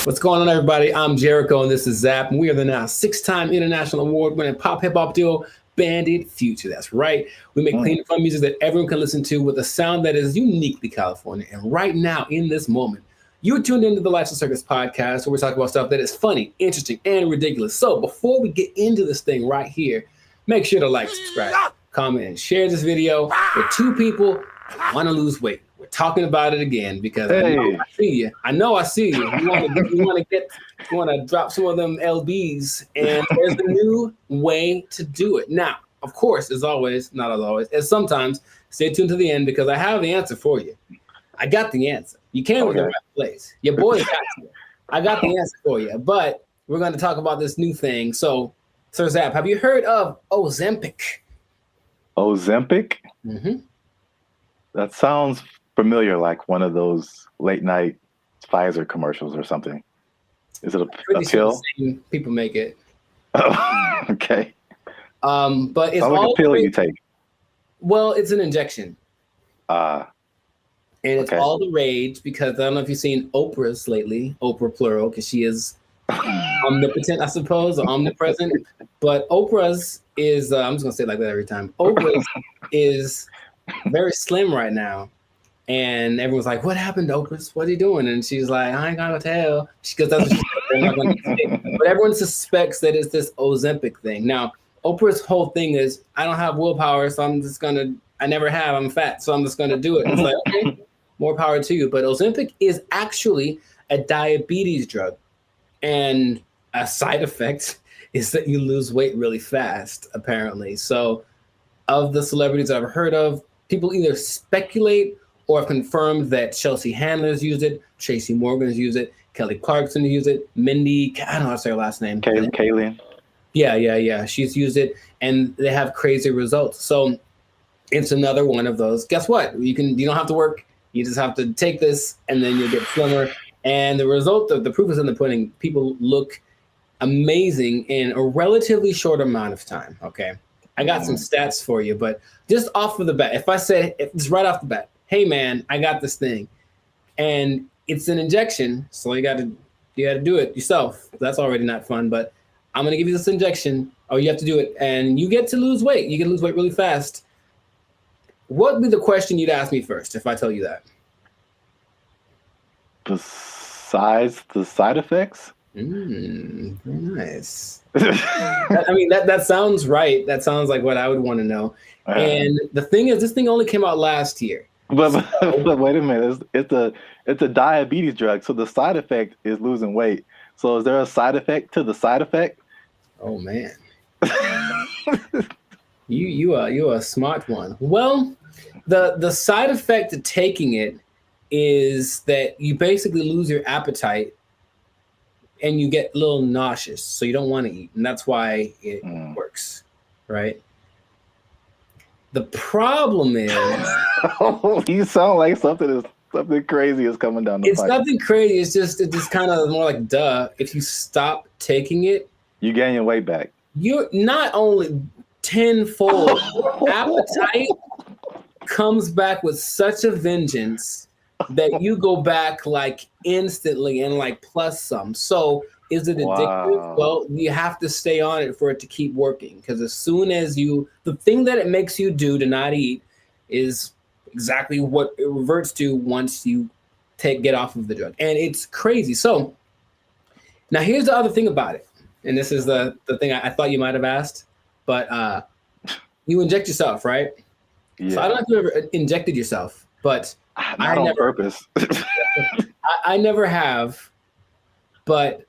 Speaker 1: What's going on, everybody? I'm Jericho, and this is Zap. And we are the now 6-time international award-winning pop hip-hop duo, Bandit Future. That's right. We make clean and fun music that everyone can listen to with a sound that is uniquely California. And right now, in this moment, you're tuned into the Life's a Circus podcast, where we talk about stuff that is funny, interesting, and ridiculous. So before we get into this thing right here, make sure to like, subscribe, comment, and share this video with 2 people who want to lose weight. We're talking about it again because I know I see you. You want to drop some of them LBs, and there's a new way to do it. Now, of course, as always, not as always, as sometimes, stay tuned to the end because I have the answer for you. I got the answer. You came to the right place. Your boy got you. I got the answer for you, but we're going to talk about this new thing. So, Sir Zap, have you heard of Ozempic?
Speaker 2: Ozempic?
Speaker 1: Mm-hmm.
Speaker 2: That sounds familiar, like one of those late night Pfizer commercials or something. Is it a pill?
Speaker 1: Sure people make it.
Speaker 2: Oh, okay.
Speaker 1: But it's
Speaker 2: all like a pill you take.
Speaker 1: Well, it's an injection. And it's
Speaker 2: okay.
Speaker 1: all the rage because I don't know if you've seen Oprah's lately, Oprah plural, because she is omnipotent, I suppose, or omnipresent. But Oprah's is, I'm just going to say it like that every time. Oprah's is very slim right now. And everyone's like, what happened to Oprah's? What are you doing? And she's like, I ain't gonna tell. Because that's what she's not gonna say. But everyone suspects that it's this Ozempic thing. Now, Oprah's whole thing is, I don't have willpower, so I never have, I'm fat, so I'm just gonna do it. And it's like, okay, more power to you. But Ozempic is actually a diabetes drug. And a side effect is that you lose weight really fast, apparently. So of the celebrities I've heard of, people either speculate or have confirmed that Chelsea Handler's used it, Tracy Morgan's used it, Kelly Clarkson used it, Mindy, I don't know how to say her last name.
Speaker 2: Kaylin.
Speaker 1: Yeah. She's used it, and they have crazy results. So it's another one of those. Guess what? You don't have to work. You just have to take this, and then you'll get slimmer. And the result of the proof is in the pudding. People look amazing in a relatively short amount of time. Okay. I got some stats for you, but just off of the bat, if I say it's right off the bat, hey man, I got this thing, and it's an injection, so you got to do it yourself. That's already not fun, but I'm gonna give you this injection. Oh, you have to do it, and you get to lose weight. You can lose weight really fast. What would be the question you'd ask me first if I tell you that?
Speaker 2: Besides the side effects?
Speaker 1: Very nice. I mean, that sounds right. That sounds like what I would want to know. And the thing is, this thing only came out last year.
Speaker 2: But wait a minute. It's a diabetes drug, so the side effect is losing weight. So is there a side effect to the side effect?
Speaker 1: Oh man, you are a smart one. Well, the side effect of taking it is that you basically lose your appetite and you get a little nauseous, so you don't want to eat, and that's why it works, right? The problem is,
Speaker 2: you sound like something is Something crazy is coming down the
Speaker 1: It's
Speaker 2: pipe.
Speaker 1: nothing crazy. It's just kind of more like duh. If you stop taking it,
Speaker 2: You gain your weight back.
Speaker 1: you're not only tenfold. Your appetite comes back with such a vengeance that you go back like instantly and like plus some. So is it addictive?
Speaker 2: Wow.
Speaker 1: Well, you have to stay on it for it to keep working. Because as soon as the thing that it makes you do to not eat is exactly what it reverts to once you get off of the drug. And it's crazy. So now here's the other thing about it. And this is the thing I thought you might have asked, but you inject yourself, right?
Speaker 2: Yeah.
Speaker 1: So I don't know if you ever injected yourself, but
Speaker 2: Not on purpose.
Speaker 1: I never have. But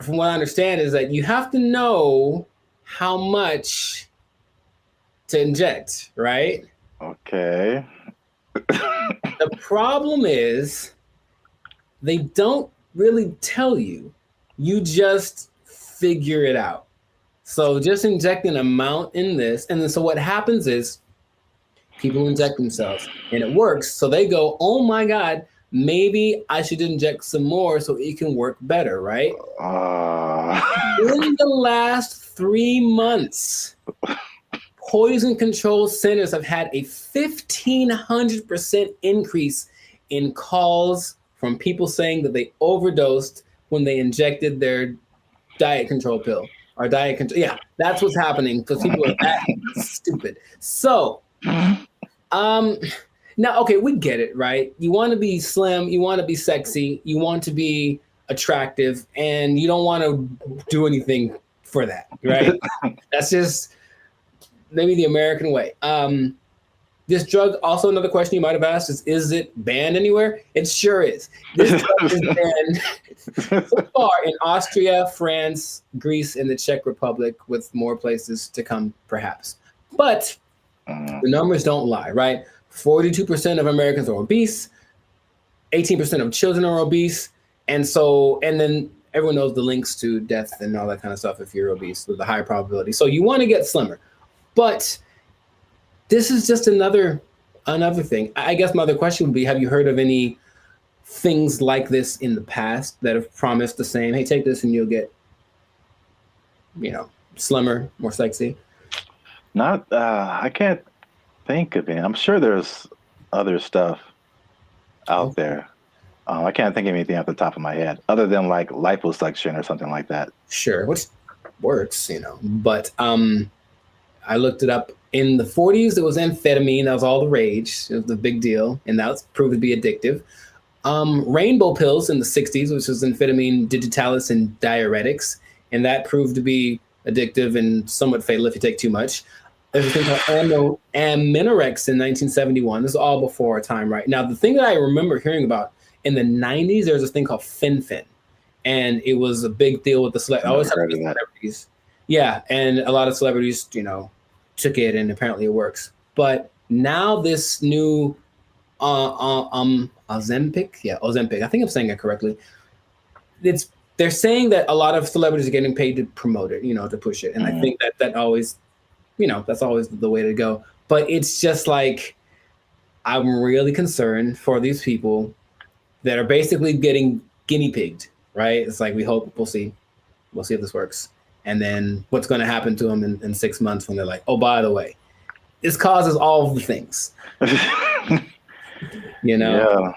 Speaker 1: from what I understand is that you have to know how much to inject, right?
Speaker 2: Okay.
Speaker 1: The problem is they don't really tell you. You just figure it out. So just inject an amount in this. And then so what happens is people inject themselves and it works. So they go, oh my God, maybe I should inject some more so it can work better, right? In the last 3 months, poison control centers have had a 1,500% increase in calls from people saying that they overdosed when they injected their diet control pill or diet control. Yeah, that's what's happening because people are that stupid. So, now, okay, we get it, right? You want to be slim, you want to be sexy, you want to be attractive, and you don't want to do anything for that, right? That's just maybe the American way. This drug, also another question you might have asked is it banned anywhere? It sure is. This drug is banned so far in Austria, France, Greece, and the Czech Republic, with more places to come, perhaps. But the numbers don't lie, right? 42% of Americans are obese, 18% of children are obese, and then everyone knows the links to death and all that kind of stuff if you're obese with a high probability. So you want to get slimmer. But this is just another thing. I guess my other question would be, have you heard of any things like this in the past that have promised the same, hey, take this and you'll get, slimmer, more sexy?
Speaker 2: Not, I can't think of it. I'm sure there's other stuff out there. I can't think of anything off the top of my head other than like liposuction or something like that.
Speaker 1: Sure, which works, but I looked it up. In the 40s, it was amphetamine. That was all the rage. It was the big deal, and that was proved to be addictive. Rainbow pills in the 60s, which was amphetamine, digitalis, and diuretics, and that proved to be addictive and somewhat fatal if you take too much. There's a thing called Aminorex in 1971. This is all before our time, right? Now, the thing that I remember hearing about in the 90s, there was this thing called fen-phen, and it was a big deal with the celebrities. Yeah, and a lot of celebrities, took it, and apparently it works. But now this new Ozempic, I think I'm saying it correctly. They're saying that a lot of celebrities are getting paid to promote it, to push it, and I think that always, that's always the way to go. But it's just like, I'm really concerned for these people that are basically getting guinea pigged, right? It's like, we'll see if this works. And then what's going to happen to them in 6 months when they're like, oh, by the way, this causes all of the things.
Speaker 2: Yeah.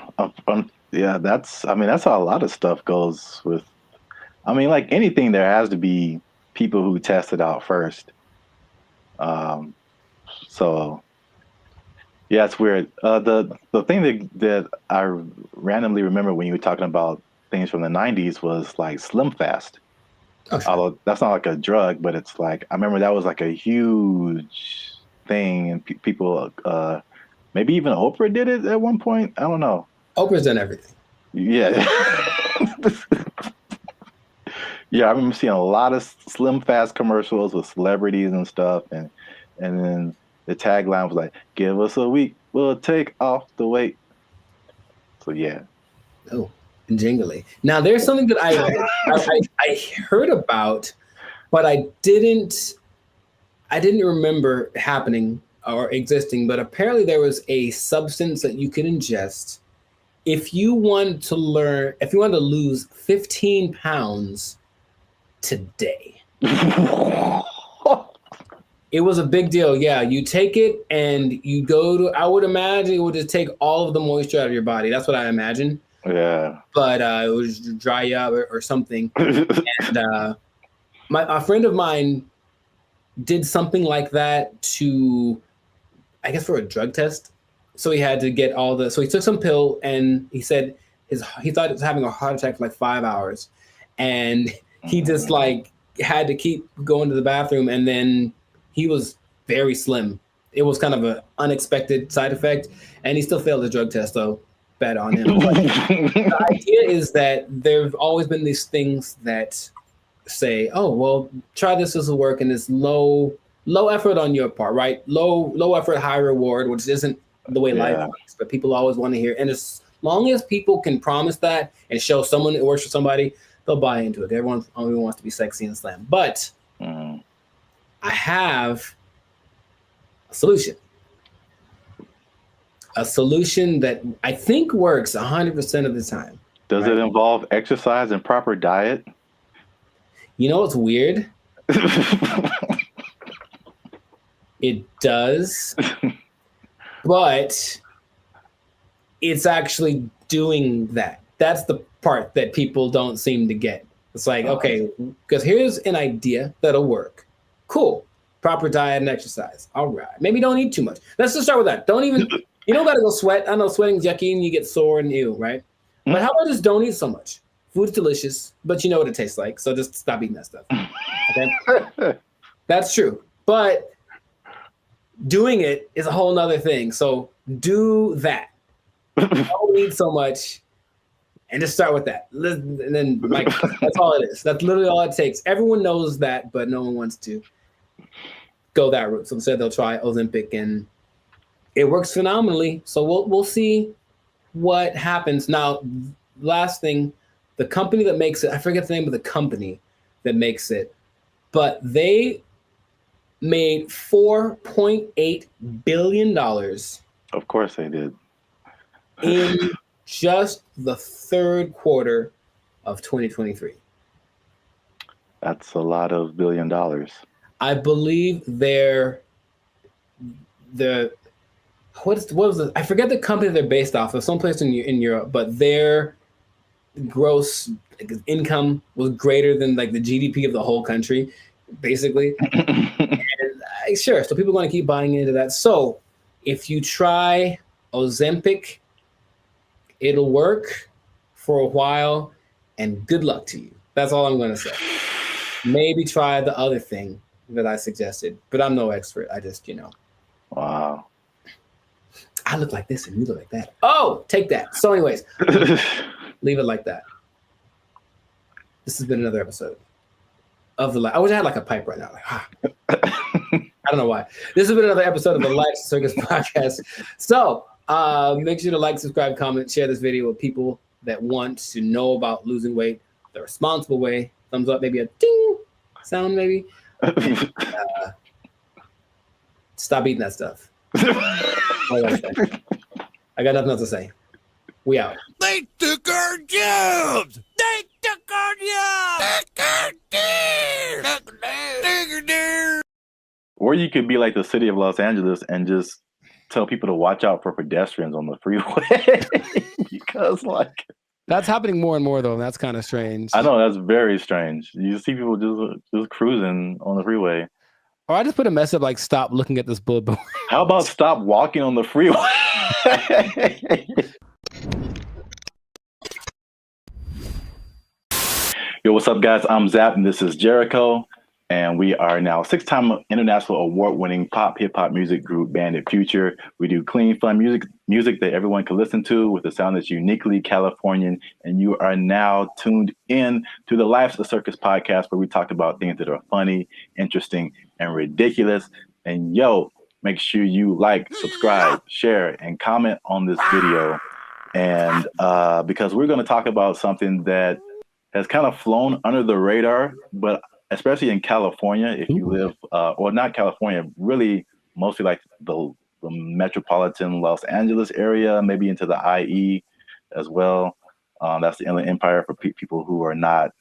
Speaker 2: That's how a lot of stuff goes with. Like anything, there has to be people who test it out first. So yeah, it's weird. The thing that I randomly remember when you were talking about things from the 90s was like Slim Fast. Oh, sure. Although that's not like a drug, but it's like, I remember that was like a huge thing, and people, maybe even Oprah did it at one point. I don't know.
Speaker 1: Oprah's done everything.
Speaker 2: Yeah. Yeah, I remember seeing a lot of Slim Fast commercials with celebrities and stuff, and then the tagline was like, "Give us a week, we'll take off the weight." So yeah.
Speaker 1: Oh. Jingly. Now, there's something that I heard about, but I didn't remember happening or existing. But apparently, there was a substance that you could ingest if you wanted to lose 15 pounds today, it was a big deal. Yeah, you take it and you go to, I would imagine it would just take all of the moisture out of your body. That's what I imagine.
Speaker 2: Yeah.
Speaker 1: But it would just dry you up or something. And a friend of mine did something like that to, I guess, for a drug test. So he had to get so he took some pill and he said he thought he was having a heart attack for like 5 hours. And he just like had to keep going to the bathroom, and then he was very slim. It was kind of an unexpected side effect, and he still failed the drug test, though. Bad on him. The idea is that there've always been these things that say, oh, well, try this will work, and it's low effort on your part, right? Low effort, high reward, which isn't the way life works, but people always want to hear. And as long as people can promise that and show someone it works for somebody, they'll buy into it. Everyone only wants to be sexy and slam. But I have a solution. A solution that I think works 100% of the time.
Speaker 2: Does it involve exercise and proper diet?
Speaker 1: You know what's weird? It does, but it's actually doing that. That's the part that people don't seem to get. It's like, okay, because here's an idea that'll work. Cool. Proper diet and exercise. All right. Maybe don't eat too much. Let's just start with that. You don't got to go sweat. I know sweating's yucky and you get sore and ew, right? But how about just don't eat so much? Food's delicious, but you know what it tastes like. So just stop eating that stuff. Okay? That's true. But doing it is a whole nother thing. So do that. Don't eat so much and just start with that. And then like that's all it is. That's literally all it takes. Everyone knows that, but no one wants to go that route. So instead they'll try Ozempic, and it works phenomenally. So we'll see what happens. Now, last thing, the company that makes it, I forget the name of the company that makes it, but they made $4.8 billion.
Speaker 2: Of course they did.
Speaker 1: In just the third quarter of 2023.
Speaker 2: That's a lot of $1 billion.
Speaker 1: I believe what was it? I forget the company they're based off of, someplace in Europe, but their gross income was greater than like the GDP of the whole country, basically. And sure, so people are going to keep buying into that. So if you try Ozempic, it'll work for a while, and good luck to you. That's all I'm going to say. Maybe try the other thing that I suggested, but I'm no expert. I just,
Speaker 2: Wow.
Speaker 1: I look like this and you look like that. Oh, take that. So anyways, leave it like that. This has been another episode of the I wish I had like a pipe right now. I don't know why. This has been another episode of the Life Circus Podcast. So make sure to like, subscribe, comment, share this video with people that want to know about losing weight the responsible way. Thumbs up, maybe a ding sound, maybe. And, stop eating that stuff. I got nothing else to say. We out.
Speaker 3: They took our jobs! They took our jobs! Took our deer!
Speaker 2: Or you could be like the city of Los Angeles and just tell people to watch out for pedestrians on the freeway. Because
Speaker 1: that's happening more and more though, and that's kind of strange.
Speaker 2: I know, that's very strange. You see people just cruising on the freeway.
Speaker 1: Or I just put a message like, stop looking at this billboard.
Speaker 2: How about stop walking on the freeway? Yo, what's up, guys? I'm Zap, and this is Jericho. And we are now 6-time international award-winning pop hip-hop music group, Bandit Future. We do clean, fun music that everyone can listen to with a sound that's uniquely Californian. And you are now tuned in to the Life's a Circus podcast, where we talk about things that are funny, interesting, and ridiculous. And yo, make sure you like, subscribe, share, and comment on this video. And because we're going to talk about something that has kind of flown under the radar, but especially in California, if you live, or not California, really mostly like the metropolitan Los Angeles area, maybe into the IE, as well. That's the Inland Empire for people who are not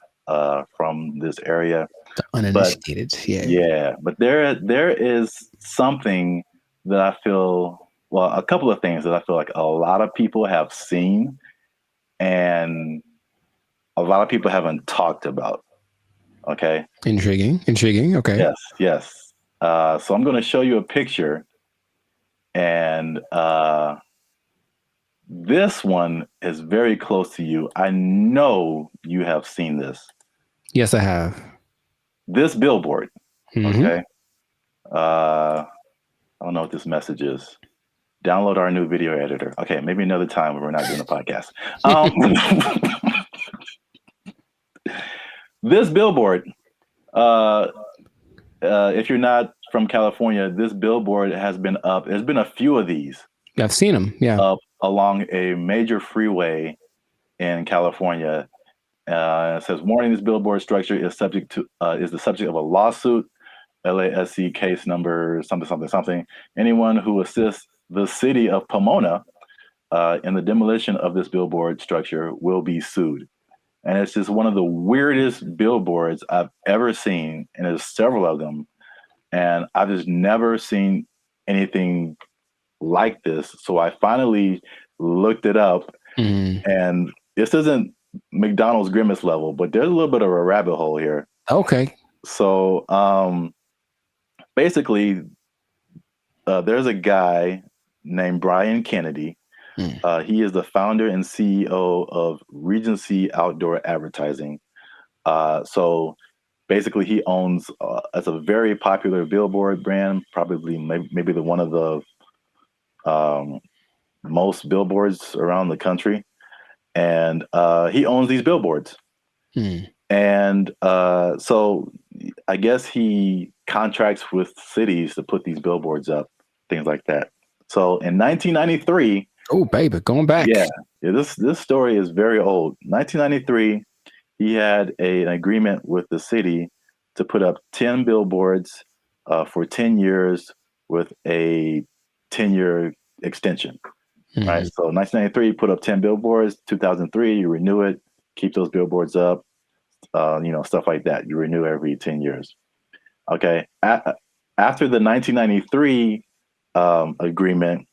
Speaker 2: from this area.
Speaker 1: The uninitiated.
Speaker 2: But there is something that I feel, well, a couple of things that I feel like a lot of people have seen and a lot of people haven't talked about. Okay.
Speaker 1: Intriguing. Okay.
Speaker 2: Yes. So I'm going to show you a picture, and this one is very close to you. I know you have seen this.
Speaker 1: Yes, I have.
Speaker 2: This billboard.
Speaker 1: Mm-hmm.
Speaker 2: Okay. I don't know what this message is. Download our new video editor. Okay, maybe another time when we're not doing a podcast. This billboard, if you're not from California, this billboard has been up. There's been a few of these.
Speaker 1: I've seen them. Yeah.
Speaker 2: Up along a major freeway in California. It says, "Warning: this billboard structure is the subject of a lawsuit. LASC case number something. Anyone who assists the city of Pomona in the demolition of this billboard structure will be sued." And it's just one of the weirdest billboards I've ever seen, and there's several of them. And I've just never seen anything like this. So I finally looked it up, and this isn't McDonald's Grimace level, but there's a little bit of a rabbit hole here.
Speaker 1: Okay.
Speaker 2: So basically, there's a guy named Brian Kennedy. He is the founder and CEO of Regency Outdoor Advertising. So basically, he owns it's a very popular billboard brand, probably maybe the one of the most billboards around the country, and he owns these billboards. And so I guess he contracts with cities to put these billboards up, things like that. So in 1993.
Speaker 1: Oh, baby, going back.
Speaker 2: Yeah, this story is very old. 1993, he had an agreement with the city to put up 10 billboards for 10 years with a 10-year extension. Right. So 1993, put up 10 billboards. 2003, you renew it, keep those billboards up. Stuff like that. You renew every 10 years. Okay. After the 1993 agreement,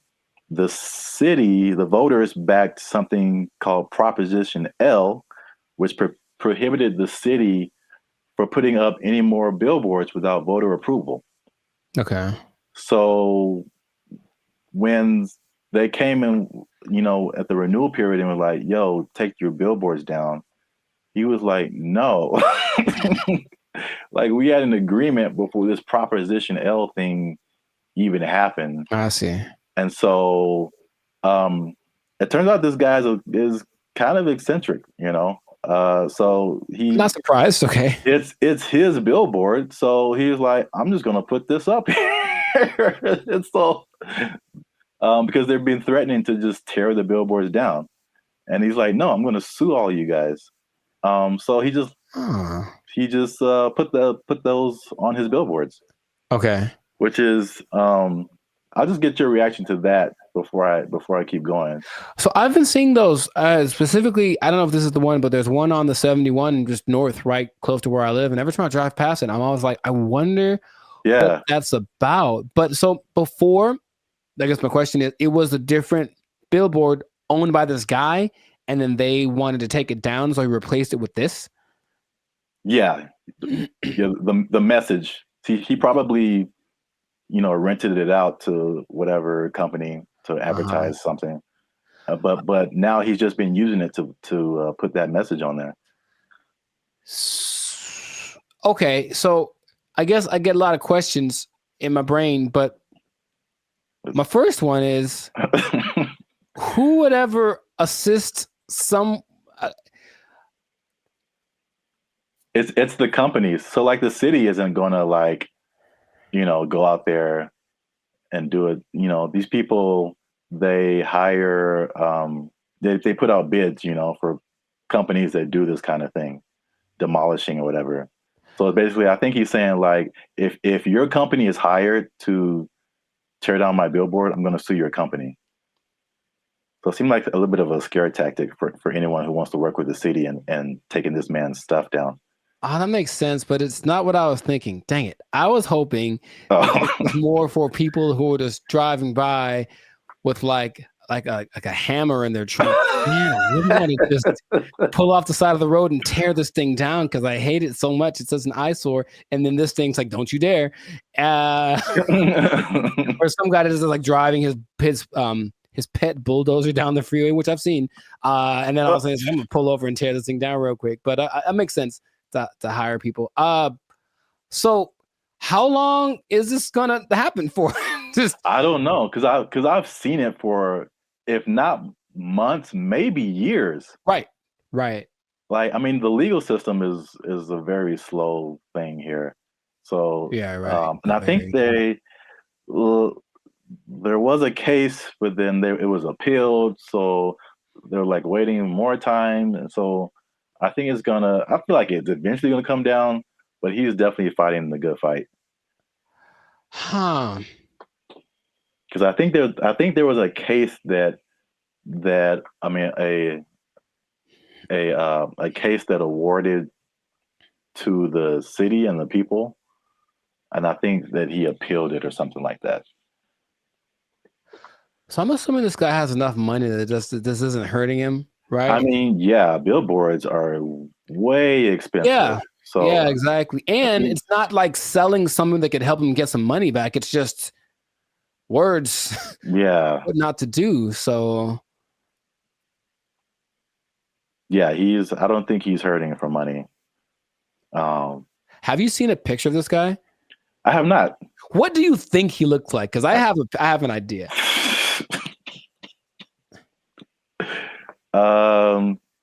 Speaker 2: the city, the voters backed something called Proposition L, which prohibited the city for putting up any more billboards without voter approval.
Speaker 1: Okay.
Speaker 2: So when they came in, at the renewal period and were like, "Yo, take your billboards down," he was like, "No." Like, we had an agreement before this Proposition L thing even happened.
Speaker 1: I see.
Speaker 2: And so it turns out this guy is kind of eccentric, so he's
Speaker 1: not surprised. Okay.
Speaker 2: It's his billboard. So he was like, "I'm just going to put this up here." And so because they've been threatening to just tear the billboards down. And he's like, "No, I'm going to sue all you guys." So he just put those on his billboards.
Speaker 1: Okay.
Speaker 2: Which is I'll just get your reaction to that before I keep going.
Speaker 1: So I've been seeing those specifically. I don't know if this is the one, but there's one on the 71 just north, right close to where I live. And every time I drive past it, I'm always like, I wonder what that's about. But so before, I guess my question is, it was a different billboard owned by this guy, and then they wanted to take it down, so he replaced it with this.
Speaker 2: Yeah. The message. He probably rented it out to whatever company to advertise something. But now he's just been using it to put that message on there.
Speaker 1: Okay, so I guess I get a lot of questions in my brain, but my first one is, who would ever assist some?
Speaker 2: It's the companies. So like the city isn't going to go out there and do it. These people, they hire, they put out bids, for companies that do this kind of thing, demolishing or whatever. So basically, I think he's saying, like, if your company is hired to tear down my billboard, I'm going to sue your company. So it seemed like a little bit of a scare tactic for anyone who wants to work with the city and taking this man's stuff down.
Speaker 1: Oh, that makes sense, but it's not what I was thinking. Dang it. I was hoping
Speaker 2: Oh.
Speaker 1: it was more for people who were just driving by with like a hammer in their trunk. Man, I really want to just pull off the side of the road and tear this thing down because I hate it so much. It's such an eyesore. And then this thing's like, don't you dare. Or some guy that is like driving his pet bulldozer down the freeway, which I've seen. And then I was like, I'm gonna pull over and tear this thing down real quick. But that makes sense to hire people. So how long is this gonna happen for? Just
Speaker 2: I don't know, because I've seen it for, if not months, maybe years.
Speaker 1: right.
Speaker 2: Like, I mean, the legal system is a very slow thing here. So
Speaker 1: Yeah, right.
Speaker 2: and I think there was a case, but then it was appealed, so they're like waiting more time, and so I think I feel like it's eventually gonna come down, but he's definitely fighting the good fight.
Speaker 1: Huh.
Speaker 2: Because I think there was a case that I mean a case that awarded to the city and the people, and I think that he appealed it or something like that.
Speaker 1: So I'm assuming this guy has enough money that this isn't hurting him, right?
Speaker 2: I mean, yeah, billboards are way expensive.
Speaker 1: Yeah.
Speaker 2: So
Speaker 1: yeah, exactly. And it's not like selling something that could help him get some money back. It's just words.
Speaker 2: Yeah.
Speaker 1: What not to do. So
Speaker 2: yeah, I don't think he's hurting for money.
Speaker 1: have you seen a picture of this guy?
Speaker 2: I have not.
Speaker 1: What do you think he looks like? Because I have an idea.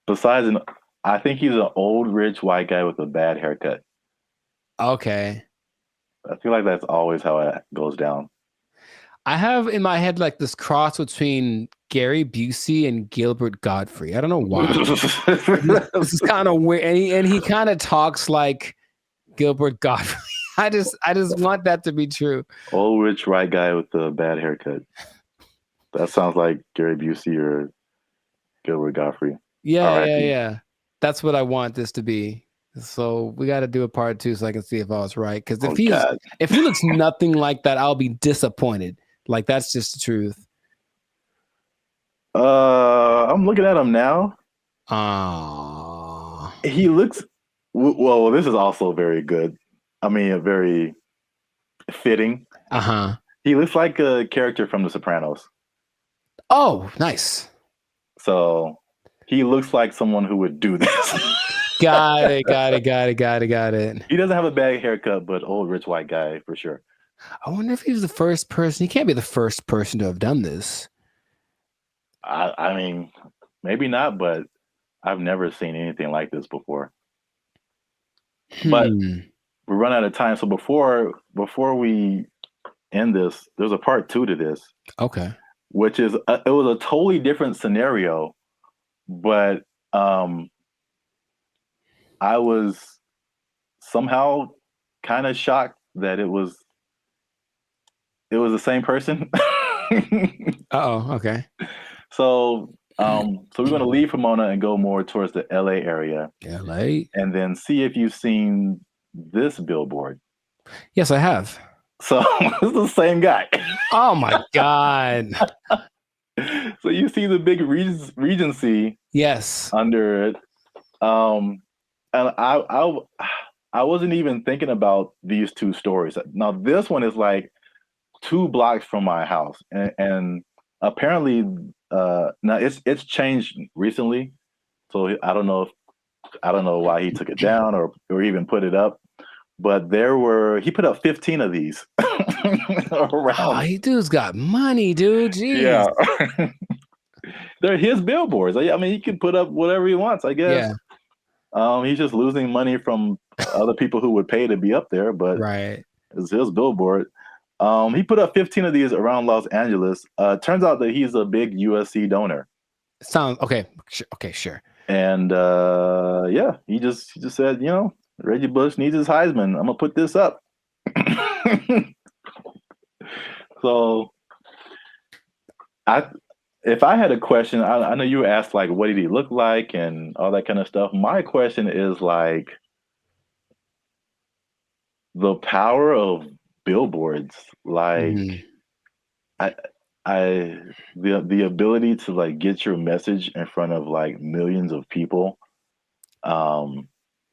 Speaker 2: Besides, I think he's an old rich white guy with a bad haircut.
Speaker 1: Okay.
Speaker 2: I feel like that's always how it goes down.
Speaker 1: I have in my head like this cross between Gary Busey and Gilbert Godfrey. I don't know why. This is kind of weird, and he kind of talks like Gilbert Godfrey. I just want that to be true.
Speaker 2: Old rich white guy with a bad haircut. That sounds like Gary Busey or Gilbert Godfrey.
Speaker 1: Yeah. That's what I want this to be. So we got to do a part 2 so I can see if I was right. Because if he looks nothing like that, I'll be disappointed. Like that's just the truth.
Speaker 2: I'm looking at him now. He looks well. This is also very good. I mean, very fitting. He looks like a character from The Sopranos.
Speaker 1: Oh, nice.
Speaker 2: So he looks like someone who would do this.
Speaker 1: Got it.
Speaker 2: He doesn't have a bad haircut, but old rich white guy for sure.
Speaker 1: I wonder if he's the first person. He can't be the first person to have done this.
Speaker 2: I mean, maybe not, but I've never seen anything like this before. But we run out of time. So before we end this, there's a part 2 to this.
Speaker 1: Okay.
Speaker 2: Which is it was a totally different scenario, but I was somehow kind of shocked that it was the same person.
Speaker 1: Okay.
Speaker 2: So we're going to leave Pomona and go more towards the LA area.
Speaker 1: LA.
Speaker 2: And then see if you've seen this billboard.
Speaker 1: Yes, I have.
Speaker 2: So it's the same guy.
Speaker 1: Oh my God.
Speaker 2: So you see the big Regency.
Speaker 1: Yes.
Speaker 2: Under it. And I wasn't even thinking about these 2 stories. Now this one is like 2 blocks from my house, and apparently now it's changed recently. So I don't know why he took it down or even put it up. But he put up 15 of these around.
Speaker 1: Oh, he dude's got money, dude. Jeez.
Speaker 2: Yeah. They're his billboards. I mean, he can put up whatever he wants, I guess. Yeah. He's just losing money from other people who would pay to be up there, but
Speaker 1: right.
Speaker 2: It's his billboard. He put up 15 of these around Los Angeles. Turns out that he's a big USC donor.
Speaker 1: Sounds okay. Okay, sure.
Speaker 2: And yeah, he just said, Reggie Bush needs his Heisman. I'm gonna put this up. So if I had a question, I know you asked like, what did he look like and all that kind of stuff. My question is like the power of billboards. Like,
Speaker 1: Mhm.
Speaker 2: I, the ability to like get your message in front of like millions of people. Um,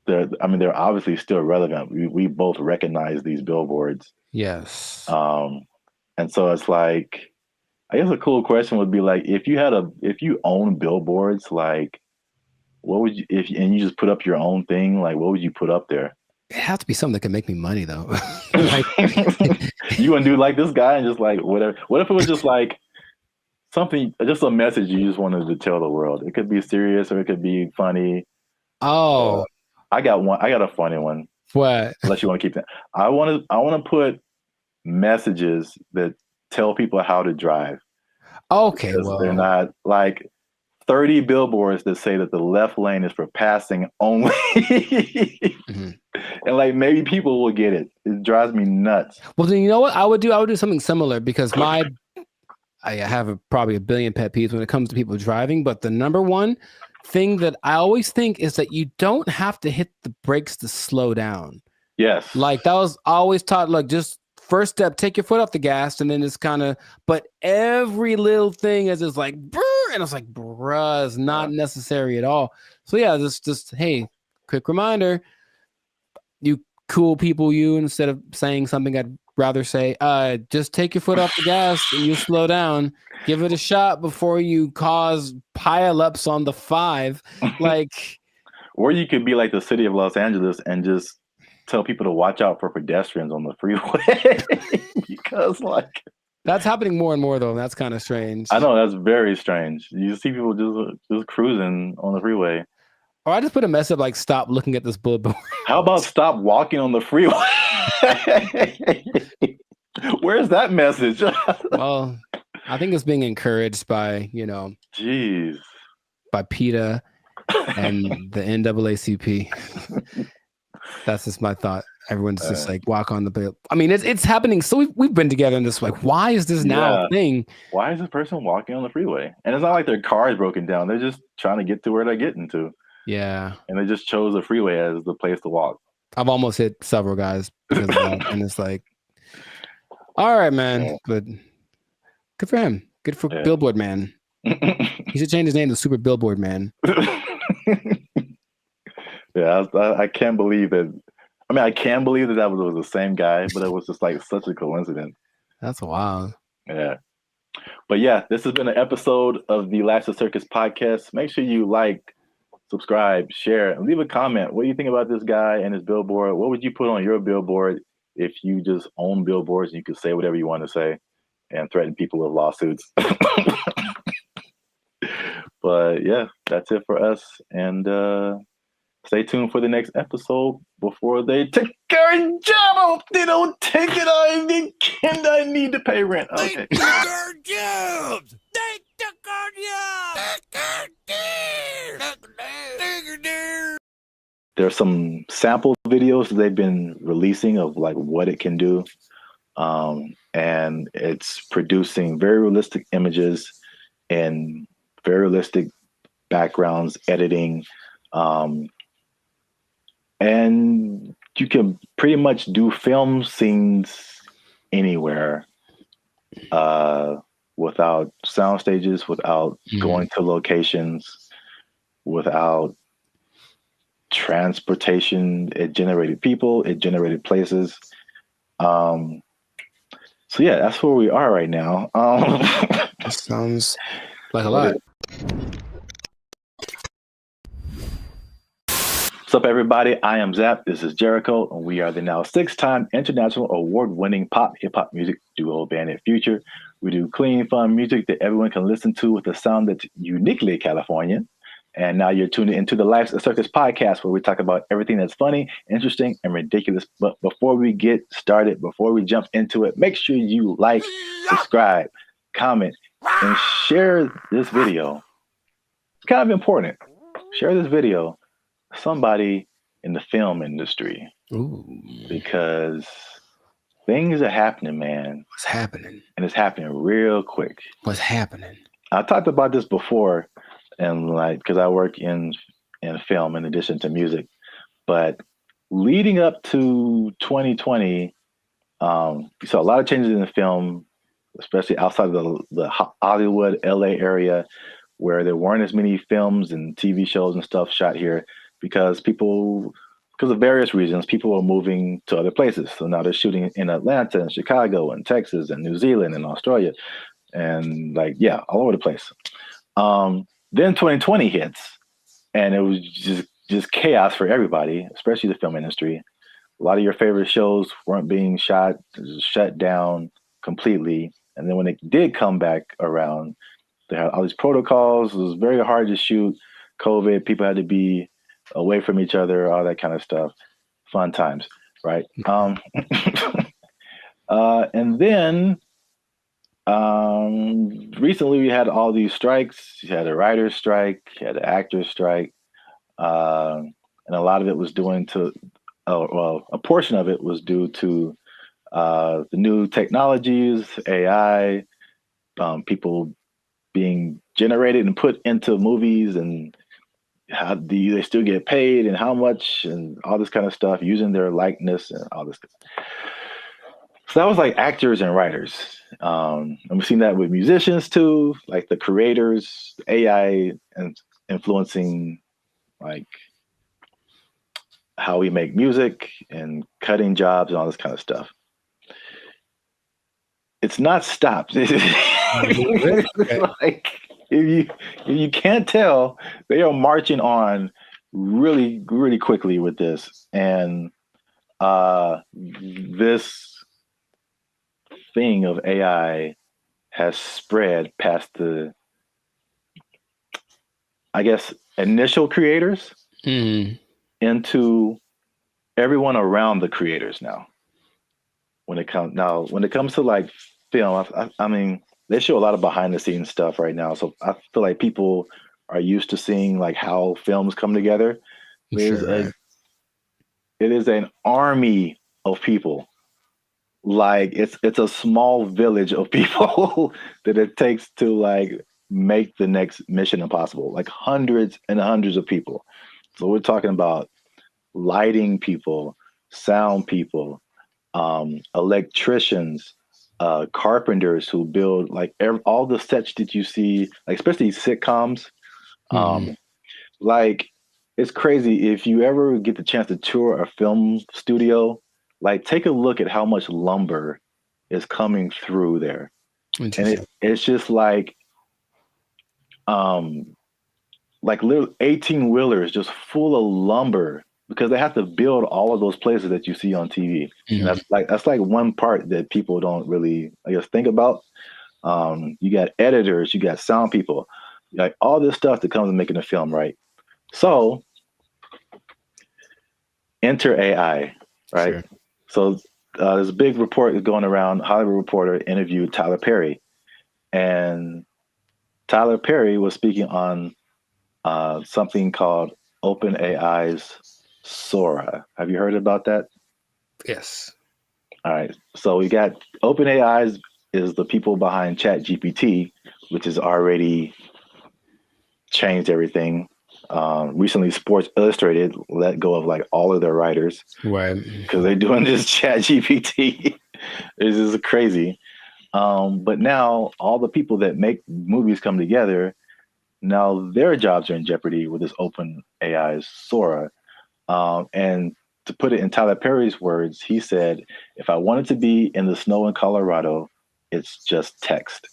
Speaker 2: they're obviously still relevant. We both recognize these billboards.
Speaker 1: Yes.
Speaker 2: Um, and so it's like, I guess a cool question would be like, if you own billboards, like, what would you, if and you just put up your own thing, like, what would you put up there?
Speaker 1: It has to be something that can make me money though. Like,
Speaker 2: You want to do like this guy and just like whatever. What if it was just like something, just a message you just wanted to tell the world? It could be serious or it could be funny. Uh,
Speaker 1: oh,
Speaker 2: I got one. I got a funny one.
Speaker 1: what?
Speaker 2: Unless you want to keep that. I want to put messages that tell people how to drive
Speaker 1: Okay,
Speaker 2: because they're
Speaker 1: well,
Speaker 2: not like 30 billboards that say that the left lane is for passing only.
Speaker 1: mhm.
Speaker 2: And like maybe people will get it. It drives me nuts.
Speaker 1: Well, then you know what I would do? I would do something similar because I have probably a billion pet peeves when it comes to people driving. But the number one thing that I always think is that you don't have to hit the brakes to slow down.
Speaker 2: Yes.
Speaker 1: Like that was always taught. Like just first step, take your foot off the gas, and then it's kind of. But every little thing is just like, brr, and it's like, bruh, it's not necessary at all. So yeah, just hey, quick reminder. You cool people, you instead of saying something I'd rather say, just take your foot off the gas and you slow down. Give it a shot before you cause pile-ups on the 5. Like
Speaker 2: Or you could be like the city of Los Angeles and just tell people to watch out for pedestrians on the freeway because like
Speaker 1: that's happening more and more though. And that's kind of strange.
Speaker 2: I know that's very strange. You see people just cruising on the freeway.
Speaker 1: Or I just put a mess up like stop looking at this billboard.
Speaker 2: How about stop walking on the freeway? Where's that message?
Speaker 1: Well, I think it's being encouraged by,
Speaker 2: Jeez.
Speaker 1: by PETA and the NAACP. That's just my thought. Everyone's just like walk on the bill. I mean, it's happening. So we've been together in this. Like, why is this now a thing?
Speaker 2: Why is this person walking on the freeway? And it's not like their car is broken down. They're just trying to get to where they're getting to.
Speaker 1: Yeah.
Speaker 2: And they just chose the freeway as the place to walk.
Speaker 1: I've almost hit several guys because of that. And it's like, all right, man.
Speaker 2: Yeah.
Speaker 1: But good for him. Good for Billboard Man. He should change his name to Super Billboard Man.
Speaker 2: Yeah, I can't believe that. I mean, I can believe that was the same guy, but it was just like such a coincidence.
Speaker 1: That's wild.
Speaker 2: Yeah. But yeah, this has been an episode of the Last of Circus podcast. Make sure you like, subscribe, share, and leave a comment. What do you think about this guy and his billboard? What would you put on your billboard if you just own billboards and you could say whatever you want to say and threaten people with lawsuits? But yeah, that's it for us. And stay tuned for the next episode before they take our job. I hope they don't take it. I need to pay rent. Okay.
Speaker 3: They took our jobs! They took our jobs!
Speaker 2: There's some sample videos that they've been releasing of like what it can do. And it's producing very realistic images and very realistic backgrounds, editing. And you can pretty much do film scenes anywhere without sound stages, without going to locations, without transportation. It generated people, it generated places. So yeah, that's where we are right now.
Speaker 1: That sounds like a lot.
Speaker 2: What's up, everybody? I am Zap. This is Jericho, and we are the now 6-time international award-winning pop hip-hop music duo band in Future. We do clean, fun music that everyone can listen to with a sound that's uniquely Californian. And now you're tuning into the Life's a Circus podcast, where we talk about everything that's funny, interesting, and ridiculous. But before we get started, before we jump into it, make sure you like, subscribe, comment, and share this video. It's kind of important. Share this video. Somebody in the film industry.
Speaker 1: Ooh.
Speaker 2: Because things are happening, man.
Speaker 1: What's happening?
Speaker 2: And it's happening real quick.
Speaker 1: What's happening?
Speaker 2: I talked about this before, and like because I work in film in addition to music, but leading up to 2020, we saw a lot of changes in the film, especially outside of the Hollywood, LA area, where there weren't as many films and TV shows and stuff shot here because because of various reasons, people were moving to other places. So now they're shooting in Atlanta and Chicago and Texas and New Zealand and Australia and like, yeah, all over the place. Then 2020 hits and it was just chaos for everybody, especially the film industry. A lot of your favorite shows weren't being shut down completely. And then when it did come back around, they had all these protocols. It was very hard to shoot. COVID, people had to be away from each other, all that kind of stuff. Fun times, right? And then recently we had all these strikes. You had a writer's strike, you had an actor's strike, and a lot of it was a portion of it was due to the new technologies, AI, people being generated and put into movies, and how do they still get paid and how much and all this kind of stuff using their likeness and all this. So that was like actors and writers. And we've seen that with musicians too, like the creators, AI and influencing like how we make music and cutting jobs and all this kind of stuff. It's not stopped. Like if you can't tell, they are marching on really, really quickly with this. And this thing of AI has spread past the, I guess, initial creators into everyone around the creators now. When it comes to like film, I mean, they show a lot of behind the scenes stuff right now. So I feel like people are used to seeing like how films come together. It is an army of people. Like it's a small village of people that it takes to like make the next Mission Impossible. Like hundreds and hundreds of people. So we're talking about lighting people, sound people, electricians, carpenters who build like all the sets that you see, like especially sitcoms. Like it's crazy if you ever get the chance to tour a film studio. Like take a look at how much lumber is coming through there, and it's just like little 18 wheelers just full of lumber because they have to build all of those places that you see on TV. And that's like one part that people don't really, I guess, think about. You got editors, you got sound people, like all this stuff that comes with making a film, right? So enter AI, right? Sure. So there's a big report that's going around. Hollywood Reporter interviewed Tyler Perry, and Tyler Perry was speaking on something called OpenAI's Sora. Have you heard about that?
Speaker 1: Yes.
Speaker 2: All right. So we got OpenAI is the people behind ChatGPT, which has already changed everything. Recently, Sports Illustrated let go of like all of their writers,
Speaker 1: right?
Speaker 2: Because they're doing this ChatGPT. It's just crazy. But now all the people that make movies come together. Now their jobs are in jeopardy with this OpenAI's Sora. And to put it in Tyler Perry's words, he said, if I wanted to be in the snow in Colorado, it's just text.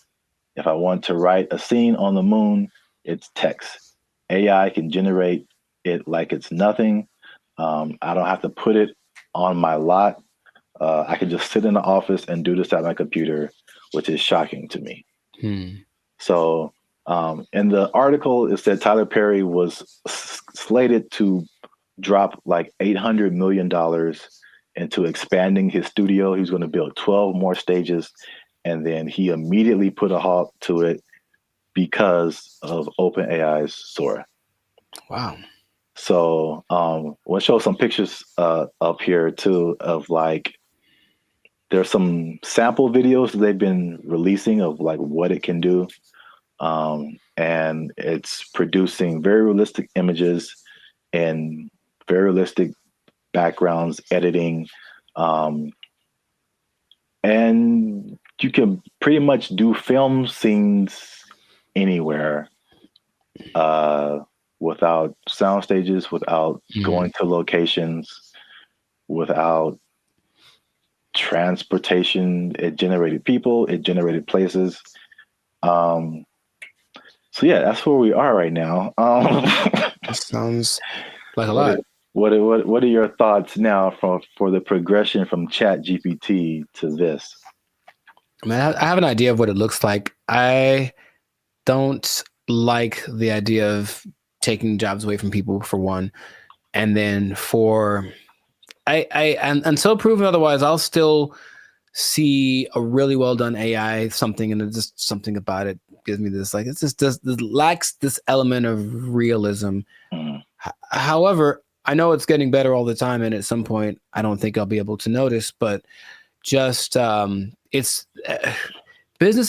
Speaker 2: If I want to write a scene on the moon, it's text. AI can generate it like it's nothing. I don't have to put it on my lot. I can just sit in the office and do this at my computer, which is shocking to me. So in the article, it said Tyler Perry was slated to drop like $800 million into expanding his studio. He was going to build 12 more stages. And then he immediately put a halt to it because of OpenAI's Sora.
Speaker 1: Wow.
Speaker 2: So we'll show some pictures up here too of like, there's some sample videos that they've been releasing of like what it can do. and it's producing very realistic images and very realistic backgrounds, editing, and you can pretty much do film scenes anywhere without sound stages, without going to locations, without transportation. It generated people, it generated places. So yeah, that's where we are right now.
Speaker 1: Sounds like a lot.
Speaker 2: What are your thoughts now for the progression from Chat GPT to this?
Speaker 1: I mean, I have an idea of what it looks like. I don't like the idea of taking jobs away from people, for one, and then and until proven otherwise, I'll still see a really well done AI something, and it's just something about it gives me this like this lacks this element of realism. However, I know it's getting better all the time, and at some point, I don't think I'll be able to notice. But just it's business